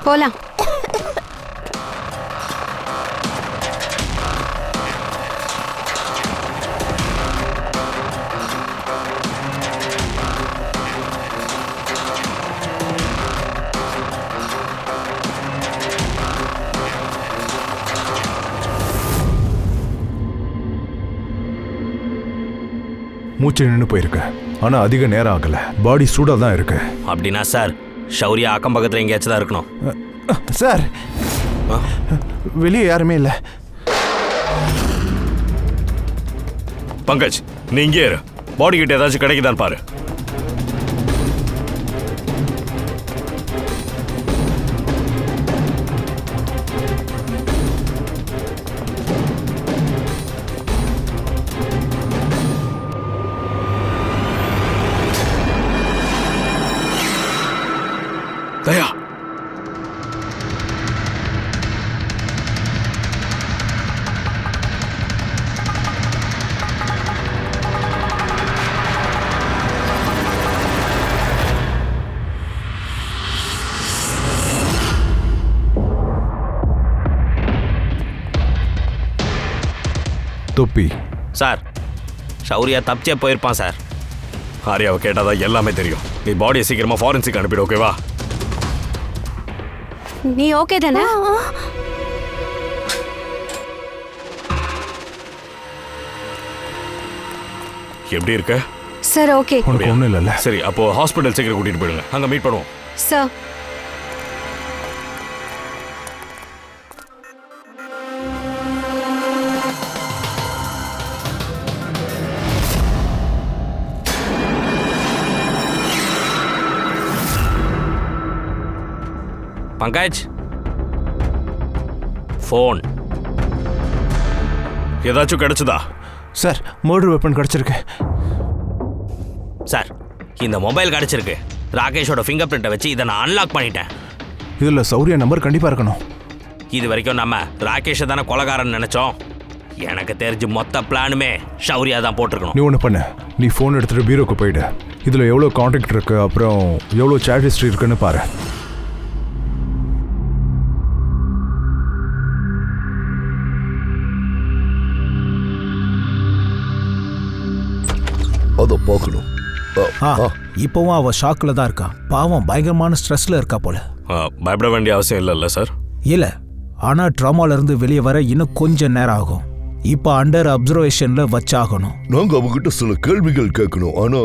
Speaker 5: போலாம்.
Speaker 3: மூச்சு நின்று போயிருக்கு, ஆனா அதிக நேரம் ஆகல. பாடி சூடா தான் இருக்கு.
Speaker 6: அப்படின்னா சார் ஷௌரியா அக்கம் பக்கத்தில் எங்கேயாச்சும் தான் இருக்கணும்.
Speaker 3: சார் வெளியே யாருமே இல்லை.
Speaker 2: பங்கஜ், நீ இங்கே இரு. பாடி கிட்ட ஏதாச்சும் கிடைக்குதான்னு பாரு. தயா,
Speaker 3: தொப்பி.
Speaker 6: சார் ஷௌரியா தப்பிச்சே போயிருப்பான் சார்.
Speaker 2: ஆரியாவை கேட்டாதான் எல்லாமே தெரியும். நீ பாடியை சீக்கிரமா ஃபாரன்சிக் அனுப்பிடு, ஓகேவா?
Speaker 5: நீ ஓகே தானே?
Speaker 2: எப்படி இருக்க?
Speaker 5: Sir okay.
Speaker 3: உனக்கு ஒன்றும் இல்லைல்ல?
Speaker 2: சரி, அப்போ ஹாஸ்பிட்டல் சீக்கிரம் கூட்டிட்டு போயிடுங்க. அங்க மீட் பண்ணுவோம்.
Speaker 5: சார்
Speaker 6: பங்கஜ், ஃபோன்
Speaker 2: ஏதாச்சும் கிடைச்சதா?
Speaker 3: சார் மர்டர் வெப்பன் கிடைச்சிருக்கு.
Speaker 6: சார் இந்த மொபைல் கிடச்சிருக்கு. ராகேஷோட ஃபிங்கர் பிரிண்ட்டை வச்சு இதை நான் அன்லாக் பண்ணிட்டேன்.
Speaker 3: இதில் சௌரியா நம்பர் கண்டிப்பாக இருக்கணும்.
Speaker 6: இது வரைக்கும் நம்ம ராகேஷை தானே கொலைகாரன் நினச்சோம். எனக்கு தெரிஞ்சு மொத்த பிளானுமே ஷௌரியா தான் போட்டிருக்கணும்.
Speaker 3: நீ ஒன்று பண்ண, நீ ஃபோன் எடுத்துகிட்டு பீரோக்கு போயிடு. இதில் எவ்வளோ காண்டாக்ட் இருக்கு, அப்புறம் எவ்வளோ சேட் ஹிஸ்ட்ரி இருக்குன்னு பாரு.
Speaker 7: அதை பார்க்கணும்.
Speaker 8: இப்பவும் அவ ஷாக்ல தான் இருக்கா. பாவம் பயங்கரமான ஸ்ட்ரெஸ்ல இருக்கா போல.
Speaker 2: பயப்பட வேண்டிய அவசியம் இல்லைல்ல சார்?
Speaker 8: இல்ல, ஆனா ட்ராமால இருந்து வெளியே வர இன்னும் கொஞ்சம் நேரம் ஆகும். இப்ப அண்டர் அப்சர்வேஷன்ல வச்சாகணும்.
Speaker 7: நாங்க அவகிட்ட சில கேள்விகள் கேட்கணும். ஆனா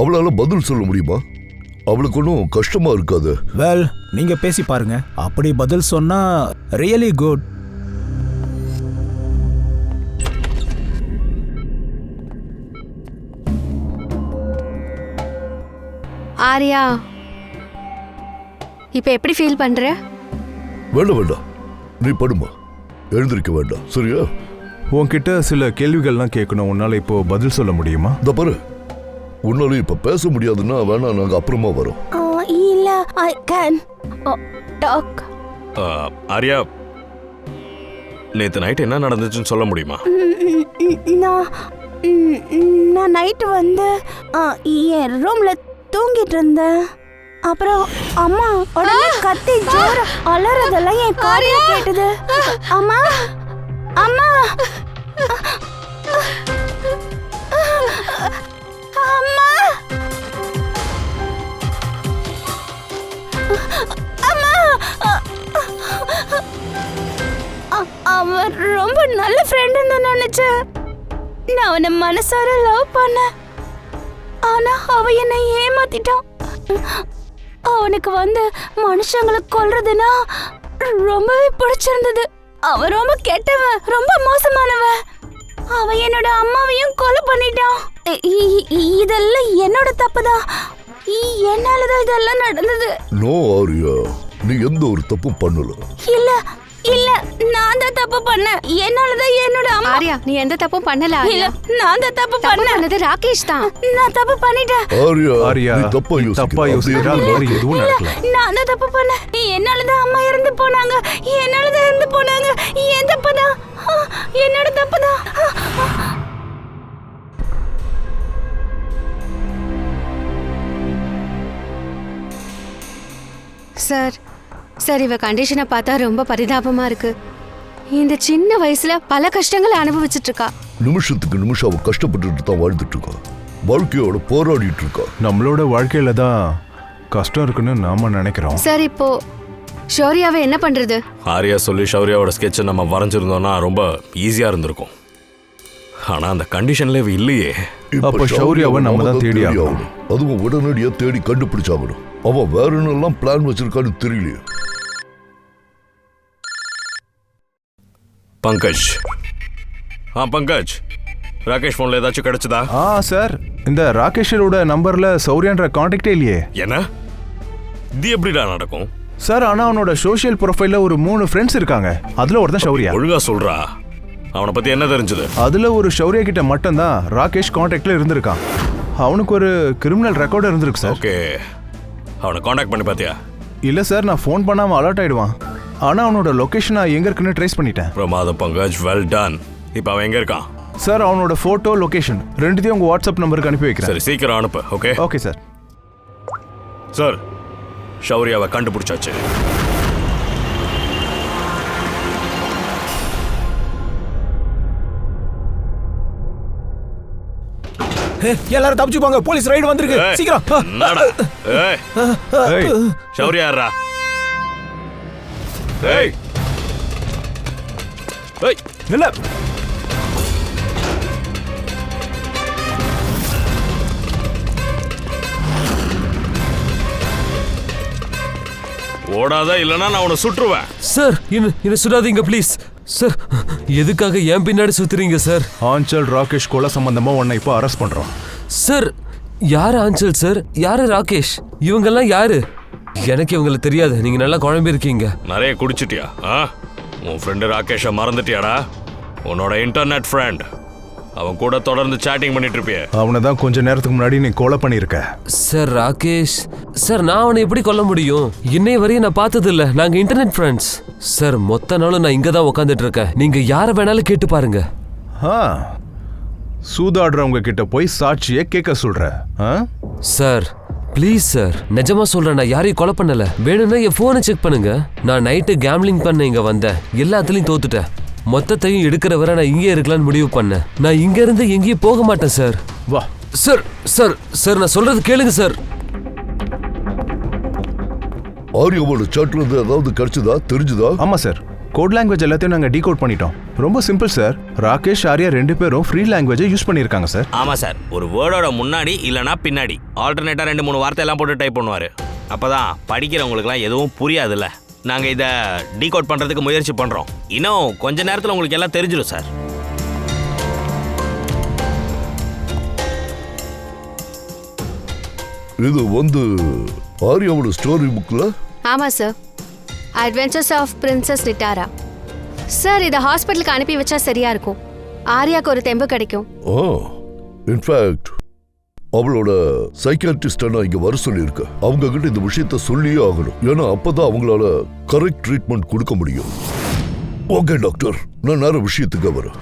Speaker 7: அவளால பதில் சொல்ல முடியுமா? அவளுக்கு ஒன்றும் கஷ்டமா இருக்காது.
Speaker 8: வெல், நீங்க பேசி பாருங்க. அப்படி பதில் சொன்னா ரியலி குட்.
Speaker 5: ஆர்யா, இப்ப எப்படி ஃபீல் பண்ற?
Speaker 7: வேண்டாம், நீ படுமா, எழுந்திருக்க வேண்டாம், சரியா?
Speaker 3: உன்கிட்ட சில கேள்விகள்லாம் கேட்கணும். உன்னால இப்போ பதில் சொல்ல முடியுமா?
Speaker 7: இந்த பாரு, உன்னால இப்ப பேச முடியாதுன்னா வேணா, நாங்க அப்புறமா வரோம்.
Speaker 1: இல்ல, ஐ கேன் டாக்.
Speaker 2: ஆர்யா, நேற்று நைட் என்ன நடந்துச்சுன்னு சொல்ல முடியுமா?
Speaker 1: நான் நைட்டு வந்து என் ரூம்ல தூங்கிட்டு இருந்தேன். அப்புறம் அம்மா உடனே கத்தி ஜோர அலறதெல்லாம் என் காதுல கேட்டது. அம்மா அம்மா அம்மா அம்மா. அவன் ரொம்ப நல்ல ஃப்ரெண்டுன்னு நினைச்சேன். நான் அவனை மனசார லவ் பண்ணேன். ஆனா அவன் என்னை ஏமாத்திட்டான். அவனுக்கு வந்து மனுஷங்களை கொல்றதுன்னா ரொம்பவே பிடிச்சிருந்தது. அவன் ரொம்ப கெட்டவன், ரொம்ப மோசமானவன். அவன் என்னோட அம்மாவையும் கொலை பண்ணிட்டான். இதெல்லாம் என்னோட தப்புதான். என்னாலதான் இதெல்லாம் நடந்தது.
Speaker 7: நோ ஆரியா, நீ எந்த ஒரு தப்பும் பண்ணல.
Speaker 1: இல்ல இல்ல, நான் தான் தப்பு பண்ணேன். என்னாலதான் என்னோட அம்மா.
Speaker 5: ஆர்யா, நீ எந்த தப்பும் பண்ணல.
Speaker 1: இல்ல, நான் தான் தப்பு பண்ணது.
Speaker 5: ராகேஷ் தான்.
Speaker 1: நான் தப்பு பண்ணிட்டேன்.
Speaker 7: ஆரியா, நீ தப்பா யோசிக்கிறா.
Speaker 3: வேற எதுவும் நடக்கல.
Speaker 1: நான் தான் தப்பு பண்ணேன். என்னாலதான் அம்மா இறந்து போனாங்க. என்னாலதான் இறந்து போனாங்க. என் தப்புதான், என்னோட தப்புதான்.
Speaker 5: சார், இவ கண்டிஷனை பார்த்தா ரொம்ப பரிதாபமா இருக்கு. இந்த சின்ன வயசுல பல கஷ்டங்களை அனுபவிச்சுட்டு இருக்கா.
Speaker 7: நிமிஷத்துக்கு நிமிஷம் அவ கஷ்டப்பட்டு தான் வாழ்ந்துட்டு இருக்கா. வாழ்க்கையோட போராடிட்டு இருக்கா.
Speaker 3: நம்மளோட வாழ்க்கையில தான் கஷ்டம் இருக்குன்னு நாம நினைக்கிறோம்.
Speaker 5: சார், இப்போ ஷௌரியாவை என்ன பண்றது?
Speaker 2: ஆர்யா சொல்லி ஷௌரியாவோட ஸ்கெட்சை நம்ம வரைஞ்சிருந்தோம்னா ரொம்ப ஈஸியா இருந்திருக்கும். ஆனா அந்த கண்டிஷன்ல இல்லையே.
Speaker 3: அப்ப ஷௌரியாவை நம்ம தான் தேடி ஆகணும்.
Speaker 7: அதுவும் உடனடியா தேடி கண்டுபிடிச்சாகணும். அவன் வேற என்னெல்லாம் பிளான் வச்சிருக்கான்னு தெரியலையே.
Speaker 2: பங்கஜ், பங்கஜ், ராகேஷ் போன்ல ஏதாச்சும் கிடைச்சதா?
Speaker 3: சார், இந்த ராகேஷோட நம்பர்ல சௌரியான்ற கான்டாக்டே இல்லையே.
Speaker 2: என்ன இது எப்படிடா நடக்கும்?
Speaker 3: சார், ஆனா அவனோட சோஷியல் ப்ரொஃபைல்ல ஒரு 3 ஃப்ரெண்ட்ஸ் இருக்காங்க. அதுல ஒருத்தன் ஷௌரியா.
Speaker 2: ஒழுங்கா சொல்றா, அவனை பத்தி என்ன தெரிஞ்சது?
Speaker 3: அதுல ஒரு ஷௌரியா கிட்ட மட்டும் தான் ராகேஷ் கான்டாக்ட்ல இருந்திருக்கான். அவனுக்கு ஒரு கிரிமினல் ரெக்கார்டு இருந்திருக்கு சார்.
Speaker 2: ஓகே, அவனை காண்டாக்ட் பண்ணி பாத்தியா?
Speaker 3: இல்ல சார், நான் ஃபோன் பண்ணாம அலர்ட் ஆயிடுவான். ஆனா அவனோட லொகேஷன் நான் எங்க இருக்குன்னு ட்ரேஸ் பண்ணிட்டேன்.
Speaker 2: பிரமாதம் பங்கஜ், வெல் டன். இப்போ அவன் எங்க இருக்கான்?
Speaker 3: சார், அவனோட போட்டோ லொகேஷன் ரெண்டுத்தையும் உங்க வாட்ஸ்அப் நம்பருக்கு அனுப்பி வைக்கிறேன்.
Speaker 2: சரி, சீக்கிரம் அனுப்பு. Okay
Speaker 3: okay sir.
Speaker 2: சார், ஷௌரியாவை கண்டுபிடிச்சாச்சு.
Speaker 8: எல்லாரும் தப்பிச்சு போங்க, போலீஸ் ரைடு வந்திருக்கு. சீக்கிரம்.
Speaker 2: ஷௌரியா யாரா? ஏய் ஏய்,
Speaker 3: நில்ல.
Speaker 2: ஓடாத, இல்லனா நான் உன்னை சுற்றுவேன்.
Speaker 9: சார், என்ன சுடாதீங்க ப்ளீஸ். சார், எதுக்காக ஏன் பின்னாடி சுத்துறீங்க சார்?
Speaker 3: ஆஞ்சல் ராகேஷ் கொலை சம்பந்தமா உன்னை இப்போ அரெஸ்ட் பண்றோம்.
Speaker 9: சார், யாரு ஆஞ்சல் சார், யாரு ராகேஷ், இவங்கெல்லாம் யாரு? எனக்கு இவங்களை தெரியாது. நீங்க நல்லா குழம்பி இருக்கீங்க.
Speaker 2: நிறைய குடிச்சிட்டியா? உன் ஃப்ரெண்டு ராகேஷை மறந்துட்டியாடா? உன்னோட இன்டர்நெட் ஃப்ரெண்ட். அவன் கூட தொடர்ந்து சாட்டிங் பண்ணிட்டு இருப்பிய.
Speaker 3: அவனை தான் கொஞ்ச நேரத்துக்கு முன்னாடி நீ கொலை பண்ணிருக்க.
Speaker 9: சார், ராகேஷ் சார், நான் அவனை எப்படி கொல்ல முடியும்? இன்னைய வரையும் நான் பார்த்தது இல்ல. நாங்க இன்டர்நெட் ஃப்ரெண்ட்ஸ் சார். மொத்த நாளும் நான் இங்க தான் உட்காந்துட்டு இருக்கேன். நீங்க யாரை வேணாலும் கேட்டு பாருங்க.
Speaker 3: ஆ சூதாடுறவங்க கிட்ட போய் சாட்சியை கேட்க சொல்ற.
Speaker 9: சார் ப்ளீஸ் சார், நிஜமா சொல்றேன், நான் யாரையும் கொலை பண்ணல. வேணும்னா என் போனை செக் பண்ணுங்க. நான் நைட்டு கேம்லிங் பண்ண இங்க வந்தேன், எல்லாத்துலயும் தோத்துட்டேன். மொத்தத்தையும் எடுக்கிற வரை நான் இங்கே இருக்கலாம்னு முடிவு பண்ணேன். நான் இங்க இருந்து எங்கேயும் போக மாட்டேன் சார்.
Speaker 3: வா
Speaker 9: சார் சார் சார், நான் சொல்றது கேளுங்க சார்.
Speaker 7: ஆரியாவோட சாட்ல இருந்து ஏதாவது கிடைச்சதா தெரிஞ்சுதா?
Speaker 3: ஆமா சார், கோட் லாங்குவேஜ் எல்லாத்தையும் நாங்கள் டீகோட் பண்ணிட்டோம். ரொம்ப சிம்பிள் சார். ராகேஷ் ஆர்யா 2 பேரும் ஃப்ரீ லாங்குவேஜை யூஸ் பண்ணியிருக்காங்க சார்.
Speaker 6: ஆமாம் சார், ஒரு வேர்டோட முன்னாடி இல்லைனா பின்னாடி ஆல்டர்னேட்டாக 2-3 வார்த்தை எல்லாம் போட்டு டைப் பண்ணுவார். அப்போ தான் படிக்கிறவங்களுக்குலாம் எதுவும் புரியாதுல்ல. நாங்கள் இதை டீகோட் பண்ணுறதுக்கு முயற்சி பண்ணுறோம். இன்னும் கொஞ்ச நேரத்தில் உங்களுக்கு எல்லாம் தெரிஞ்சிடும் சார்.
Speaker 7: இது ஆரியாவோட ஸ்டோரி புக்ல.
Speaker 5: ஆமா sir, adventures of princess Ritara. Sir இதை ஹாஸ்பிட்டலுக்கு அனுப்பி வச்சா சரியா இருக்கும். ஆரியாக்கு ஒரு தெம்பு கிடைக்கும்.
Speaker 7: இன்ஃபேக்ட் அவளோட சைக்கியாட்ரிஸ்ட நான் இங்க வர சொல்லியிருக்க. அவங்க கிட்ட இந்த விஷயத்த சொல்லியே ஆகணும். ஏன்னா அப்பதான் அவங்களால கரெக்ட் ட்ரீட்மெண்ட் கொடுக்க முடியும். ஓகே டாக்டர், நான் நேர விஷயத்துக்கு வரேன்.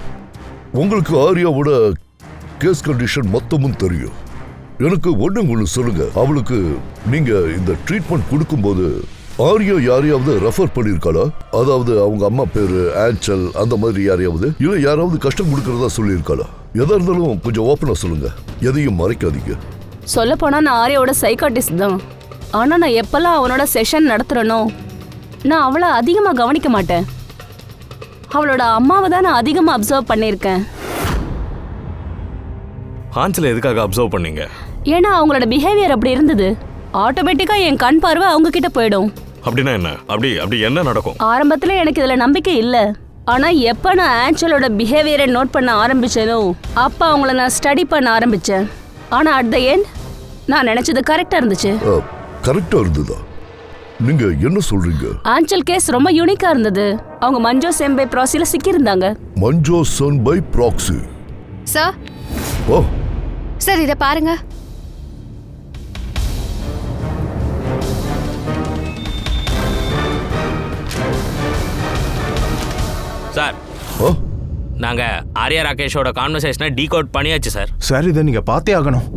Speaker 7: உங்களுக்கு ஆரியாவோட கேஸ் கண்டிஷன் மொத்தமும் தெரியும். எனக்கு ஒண்ணு சொல்லுங்க, அவளுக்கு நீங்க இந்த ட்ரீட்மெண்ட் கொடுக்கும்போது ஆரியா யாரையாவது ரெஃபர் பண்ணிருக்காளா? அதாவது அவங்க அம்மா பேரு ஆன்சல் அந்த மாதிரி யாரையாவது, இல்ல யாராவது கஷ்டம் கொடுக்கறதா சொல்லியிருக்காளா? எதா இருந்தாலும் கொஞ்சம் ஓப்பனா சொல்லுங்க, எதையும் மறைக்காதீங்க.
Speaker 1: சொல்ல போனா நான் ஆரியாவோட சைக்காட்டிஸ்ட் தான். ஆனா நான் எப்பெல்லாம் அவனோட செஷன் நடத்துறனோ நான் அவளை அதிகமா கவனிக்க மாட்டேன். அவளோட அம்மாவை தான் நான் அதிகமா அப்சர்வ் பண்ணியிருக்கேன்.
Speaker 2: ஆன்சல் எதுக்காக அப்சர்வ் பண்ணீங்க?
Speaker 1: ஏன்னா அவங்களோட பிஹேவியர் அப்படி இருந்தது. ஆட்டோமேட்டிக்கா என் கண் பார்வை அவங்க கிட்ட போயிடும்.
Speaker 2: அப்படின்னா என்ன? அப்படி என்ன நடக்கும்?
Speaker 1: ஆரம்பத்துல எனக்கு இதுல நம்பிக்கை இல்ல. ஆனா எப்ப நான் ஆன்சலோட பிஹேவியரை நோட் பண்ண ஆரம்பிச்சேனோ அப்ப அவங்கள நான் ஸ்டடி பண்ண ஆரம்பிச்சேன். ஆனா அட் த எண்ட் நான் நினைச்சது கரெக்டா இருந்துச்சு.
Speaker 7: கரெக்டா இருந்ததா? நீங்க என்ன சொல்றீங்க?
Speaker 1: ஆன்சல் கேஸ் ரொம்ப யூனிக்கா இருந்தது. அவங்க மஞ்சோ செம்பை ப்ராக்ஸில சிக்கி இருந்தாங்க.
Speaker 7: மஞ்சோ செம்பை ப்ராக்ஸி.
Speaker 5: சார்
Speaker 7: ஓ
Speaker 5: சார் இதை பாருங்க.
Speaker 6: சார் நாங்கள் ஆர்யா ராகேஷோட கான்வர்சேஷனை டீகோட் பண்ணியாச்சு சார்.
Speaker 3: சார் இதை நீங்க பார்த்தே ஆகணும்.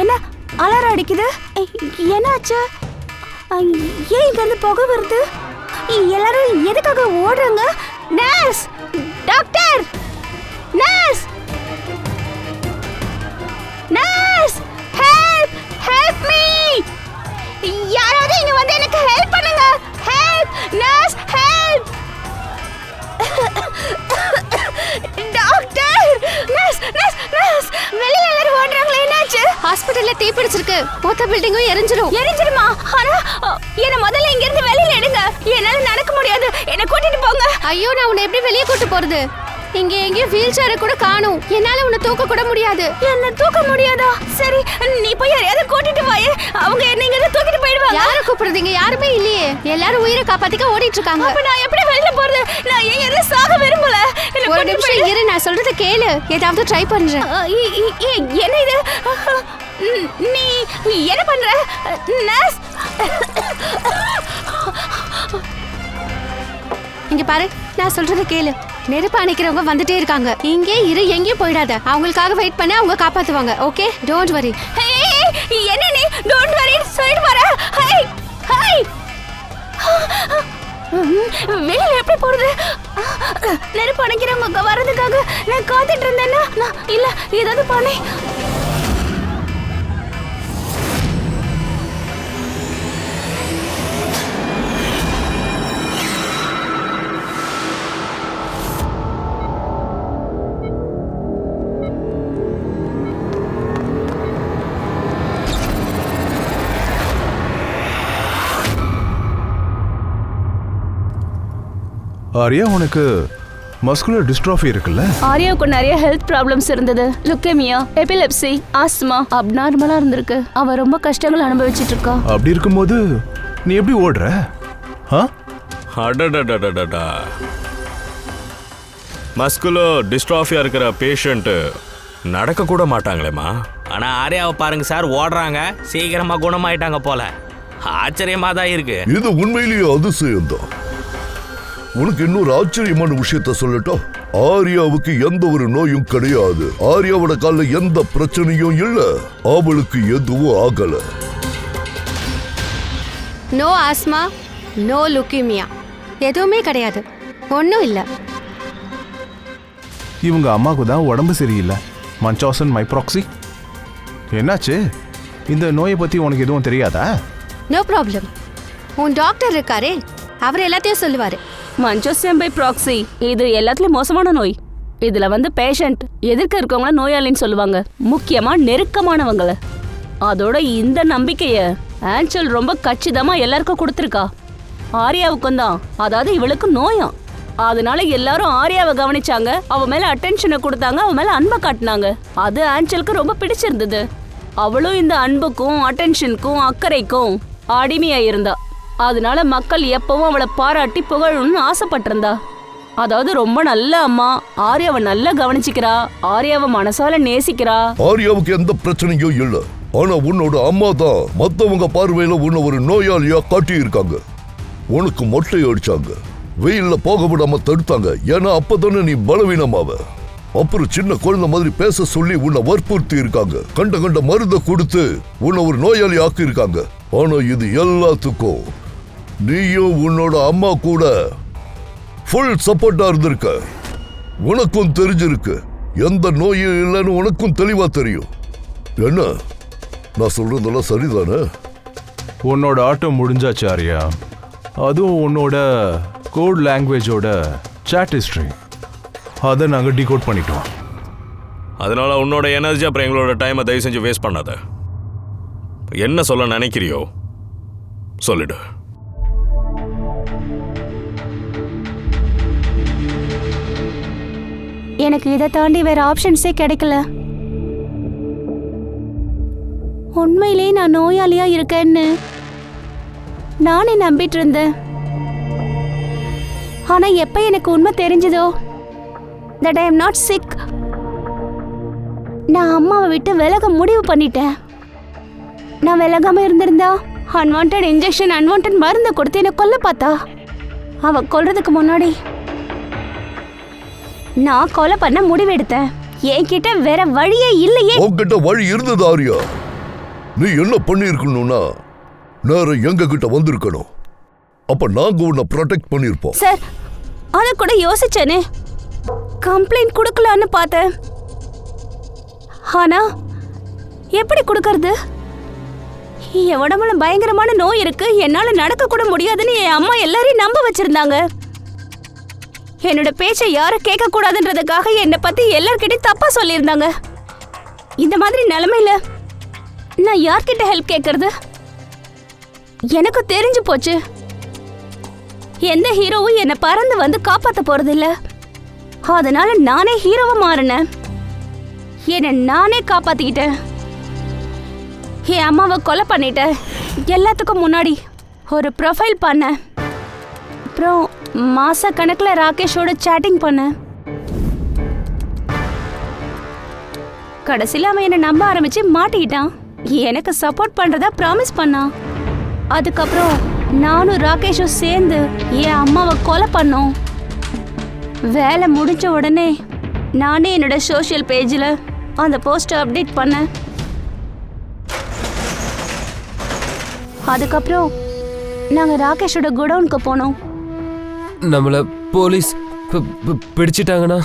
Speaker 1: என்ன அலாரம் அடிக்குது? என்னாச்சு? ஏன் இங்க இருந்து புகை வருது? எல்லாரும் எதுக்காக ஓடுறாங்க? Nurse, doctor, nurse, nurse, help, help me. யாராவது இங்க வந்து எனக்கு ஹெல்ப் பண்ணுங்க. Help, nurse, help. Doctor, nurse, nurse, nurse. வெளியில எல்லாரும் ஓடுறாங்களே, என்னாச்சு?
Speaker 5: ஹாஸ்பிடல்ல தீ பிடிச்சிருக்கு. மொத்த பில்டிங்கும் எரிஞ்சிருமா?
Speaker 1: ஆனா என்ன முதல்ல இங்க இருந்து வெளியில எடுங்க. என்னால நடக்க முடியாது, என்ன கூட்டிட்டு போங்க.
Speaker 5: ஐயோ, நான் உன்னை எப்படி வெளியே கூட்டு போறது? இங்க எங்கேயும் வீல் சேரை கூட காணும். என்னால உன்னை தூக்க கூட முடியாது.
Speaker 1: என்ன தூக்க முடியாதா? சரி, நீ போய் யாரையாவது கூட்டிட்டு வாயே. அவங்க என்ன இங்க தூக்கிட்டு போயிடுவாங்க.
Speaker 5: யாரை கூப்பிடுறீங்க? யாருமே இல்லையே. எல்லாரும் உயிரை காப்பாத்திக்க ஓடிட்டு இருக்காங்க.
Speaker 1: அப்ப நான் எப்படி வெளியில போறது? நான் ஏன் எல்லாம் சாக விரும்பல.
Speaker 5: ஒரு நிமிஷம் இரு, நான் சொல்றத கேளு. ஏதாவது ட்ரை பண்றேன்.
Speaker 1: என்ன இது? நீ என்ன பண்ற? நர்ஸ்,
Speaker 5: இங்க பாரு, நான் சொல்றத கேளு. நெருப்பு அணைக்கிறவங்க வந்துட்டே இருக்காங்க. இங்கே இரு, எங்கேயும் போயிடாத. அவங்களுக்காக வெயிட் பண்ண, அவங்க காப்பாத்துவாங்க. Okay, don't worry.
Speaker 1: என்ன நீ டோன்ட் வரி சொல்லிட்டு வர? ஹை ஹை, வெளியில எப்படி போறது? நெருப்பு அணைக்கிறவங்க வரதுக்காக நான் காத்துட்டு இருந்தேன்னா இல்ல ஏதாவது பண்ணி.
Speaker 3: ஆரியா, உனக்கு மஸ்குலர் டிஸ்ட்ராஃபி இருக்குல்ல?
Speaker 1: ஆரியாவுக்கு நிறைய ஹெல்த் ப்ராப்ளம்ஸ் இருந்தது. லுக்கேமியா, எபிலெப்சி, ஆஸ்மா அப்நார்மலா இருந்திருக்கு. அவ ரொம்ப கஷ்டங்கள் அனுபவிச்சிட்டு இருக்கா.
Speaker 3: அப்படி இருக்கும்போது நீ எப்படி ஓடுற?
Speaker 2: அடடடடடடா, மஸ்குலர் டிஸ்ட்ராஃபியா இருக்கிற பேஷண்ட் நடக்க கூட மாட்டாங்களேம்மா.
Speaker 6: ஆனா ஆர்யாவை பாருங்க சார், ஓடுறாங்க, சீக்கிரமா குணமாயிட்டாங்க போல. ஆச்சரியமா தான் இருக்கு.
Speaker 7: இது உண்மையிலேயே அதிசயம்தான். உனக்கு இன்னொரு ஆச்சரியமான விஷயத்த சொல்லட்டா? ஆர்யாவுக்கு எந்த ஒரு நோயும் கிடையாது. ஆர்யாவோட காலில் எந்த பிரச்சனையும் இல்ல. அவளுக்கு எதுவும் ஆகல.
Speaker 5: நோ ஆஸ்மா, நோ லுக்கிமியா, எதுவுமே கிடையாது, ஒன்றும் இல்லை.
Speaker 3: இவங்க அம்மாவுக்கு தான் உடம்பு சரியில்லை. மன்சாசன் மைப்ராக்சி. என்னாச்சு? இந்த நோயை பற்றி உனக்கு எதுவும் தெரியாதா?
Speaker 5: No problem. உன் டாக்டர் இருக்காரே, அவர் எல்லாத்தையும் சொல்லுவார்.
Speaker 1: மஞ்சோசியம் பை ப்ராக்சி இது எல்லாத்துலயும் மோசமான நோய். இதுல வந்து பேஷண்ட் எதிர்க்க இருக்கவங்கள நோயாளின்னு சொல்லுவாங்க, முக்கியமா நெருக்கமானவங்கள. அதோட இந்த நம்பிக்கைய ஆன்சல் ரொம்ப கச்சிதமா எல்லாருக்கும் கொடுத்துருக்கா. ஆர்யாவுக்கும் தான், அதாவது இவளுக்கு நோயாம். அதனால எல்லாரும் ஆர்யாவை கவனிச்சாங்க, அவ மேல அட்டென்ஷனை கொடுத்தாங்க, அவ மேல அன்பை காட்டினாங்க. அது ஆன்சலுக்கு ரொம்ப பிடிச்சிருந்தது. அவளும் இந்த அன்புக்கும் அட்டென்ஷனுக்கும் அக்கறைக்கும் அடிமையா இருந்தா. அதனால மக்கள் எப்பவும் அவளை பாராட்டி புகழணும்னு ஆசைப்பட்டிருந்தா. அதாவது ரொம்ப நல்ல அம்மா, ஆர்யாவை நல்லா கவனிச்சுக்கிறா, ஆர்யாவை மனசால நேசிக்கிறா.
Speaker 7: ஆர்யாவுக்கு எந்த பிரச்சனையும் இல்ல. ஆனா உன்னோட அம்மா தான் மத்தவங்க பார்வையில உன்னை ஒரு நோயாளியா காட்டி இருக்காங்க. உனக்கு மொட்டை அடிச்சாங்க, வெயில்ல போக விடாம தடுத்தாங்க. ஏன்னா அப்பதானே நீ பலவீனமாவ. அப்புறம் சின்ன குழந்தை மாதிரி பேச சொல்லி உன்னை வற்புறுத்தி இருக்காங்க. கண்ட கண்ட மருந்தை கொடுத்து உன்னை ஒரு நோயாளி ஆக்கி இருக்காங்க. ஆனா இது எல்லாத்துக்கும் நீயும் உன்னோட அம்மா கூட ஃபுல் சப்போர்ட்டா இருந்திருக்க. உனக்கும் தெரிஞ்சிருக்கு எந்த நோயும் இல்லைன்னு உனக்கும் தெளிவா தெரியும். என்ன நான் சொல்றதெல்லாம் சரிதானே?
Speaker 3: உன்னோட ஆட்டம் முடிஞ்சாச்சு ஆர்யா. அதுவும் உன்னோட கோட் லாங்குவேஜோட சாட் ஹிஸ்ட்ரி, அதை நாங்கள் டிகோட் பண்ணிட்டோம்.
Speaker 2: அதனால உன்னோட எனர்ஜி அப்புறம் எங்களோட டைமை தயவு செஞ்சு வேஸ்ட் பண்ணாத. என்ன சொல்ல நினைக்கிறியோ சொல்லிடு.
Speaker 1: எனக்கு இதை தாண்டி வேற ஆப்ஷன்ஸே கிடைக்கல. உண்மையிலே நான் நோயாளியா இருக்கேன்னு நானே நம்பிட்டு இருந்தேன். ஆனா எப்ப எனக்கு உண்மை தெரிஞ்சதோ that I am not sick, நான் அம்மாவை விட்டு விலக முடிவு பண்ணிட்டேன். நான் விலகாம இருந்திருந்தா அன்வான்ட் இன்ஜெக்ஷன், அன்வான்ட் மருந்து கொடுத்து என்னை கொல்ல பார்த்தா. அவ கொல்றதுக்கு முன்னாடி நான் கொலை பண்ண முடிவெடுத்தேன். என்கிட்ட வேற வழியே இல்லையே.
Speaker 7: உன்கிட்ட வழி இருந்தது ஆர்யா. நீ என்ன பண்ணி இருக்கணும்னா நேரம் எங்க கிட்ட வந்திருக்கணும். அப்ப நாங்க உன்னை ப்ரொடெக்ட் பண்ணிருப்போம்.
Speaker 1: சார், அத கூட யோசிச்சேனே. கம்ப்ளைண்ட் கொடுக்கலான்னு பார்த்தேன். ஆனா எப்படி கொடுக்கறது? என் உடம்புல பயங்கரமான நோய் இருக்கு, என்னால நடக்க கூட முடியாதுன்னு என் அம்மா எல்லாரையும் நம்ப வச்சிருந்தாங்க. என்னோட பேச்சை யாரும் கேட்க கூடாதுன்றதுக்காக என்னை பத்தி எல்லார்கிட்டயும் தப்பா சொல்லியிருந்தாங்க. இந்த மாதிரி நிலைமையில நான் யார்கிட்ட ஹெல்ப் கேட்கறது? எனக்கு தெரிஞ்சு போச்சு, எந்த ஹீரோவும் என்னை பறந்து வந்து காப்பாத்த போறது இல்ல. அதனால நானே ஹீரோவா மாறினேன். என்னை நானே காப்பாத்திக்கிட்டேன். என் அம்மாவை கொலை பண்ணிட்டேன். எல்லாத்துக்கும் முன்னாடி ஒரு ப்ரொஃபைல் பண்ணேன். அப்புறம் மாச கணக்கில் ராகேஷோட சேட்டிங் பண்ணேன். கடைசியில் அவன் என்னை நம்ப ஆரம்பிச்சு மாட்டிக்கிட்டான். எனக்கு சப்போர்ட் பண்றதா ப்ராமிஸ் பண்ணான். அதுக்கப்புறம் நானும் ராகேஷும் சேர்ந்து என் அம்மாவை கொலை பண்ணோம். வேலை முடிஞ்ச உடனே நானே என்னோட சோஷியல் பேஜில் அந்த போஸ்ட்டை அப்டேட் பண்ணேன். அதுக்கப்புறம் நாங்கள் ராகேஷோட குடவுனுக்கு போனோம்.
Speaker 9: நம்மள போலீஸ் பிடிச்சிட்டாங்கண்ணா.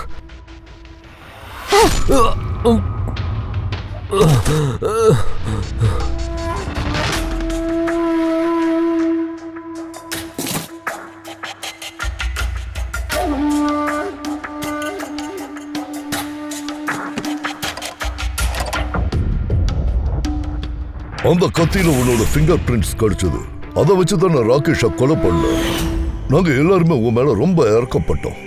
Speaker 7: அந்த கத்தியில உன்னோட ஃபிங்கர் பிரிண்ட்ஸ் கிடைச்சது. அதை வச்சுதான் நான் ராகேஷை கொலை பண்ண. நாங்க எல்லாருமே உன் மேல ரொம்ப இறக்கப்பட்டோம்.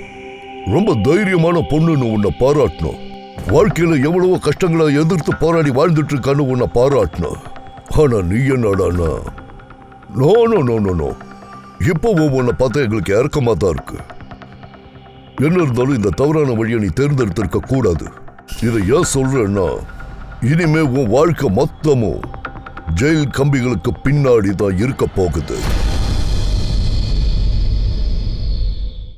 Speaker 7: ரொம்ப தைரியமான பொண்ணுன்னு உன்னை பாராட்டணும். வாழ்க்கையில எவ்வளவோ கஷ்டங்களை எதிர்த்து போராடி வாழ்ந்துட்டு இருக்கான்னு உன்னை பாராட்டணும். ஆனா நீ என்னடானா, no no no no no, இப்போ உன்னை பார்த்தா எங்களுக்கு இறக்கமா தான் இருக்கு. என்ன இருந்தாலும் இந்த தவறான வழியை நீ தேர்ந்தெடுத்திருக்க கூடாது. இதை ஏன் சொல்றேன்னா, இனிமே உன் வாழ்க்கை மொத்தமும் ஜெயில் கம்பிகளுக்கு பின்னாடி தான் இருக்க போகுது.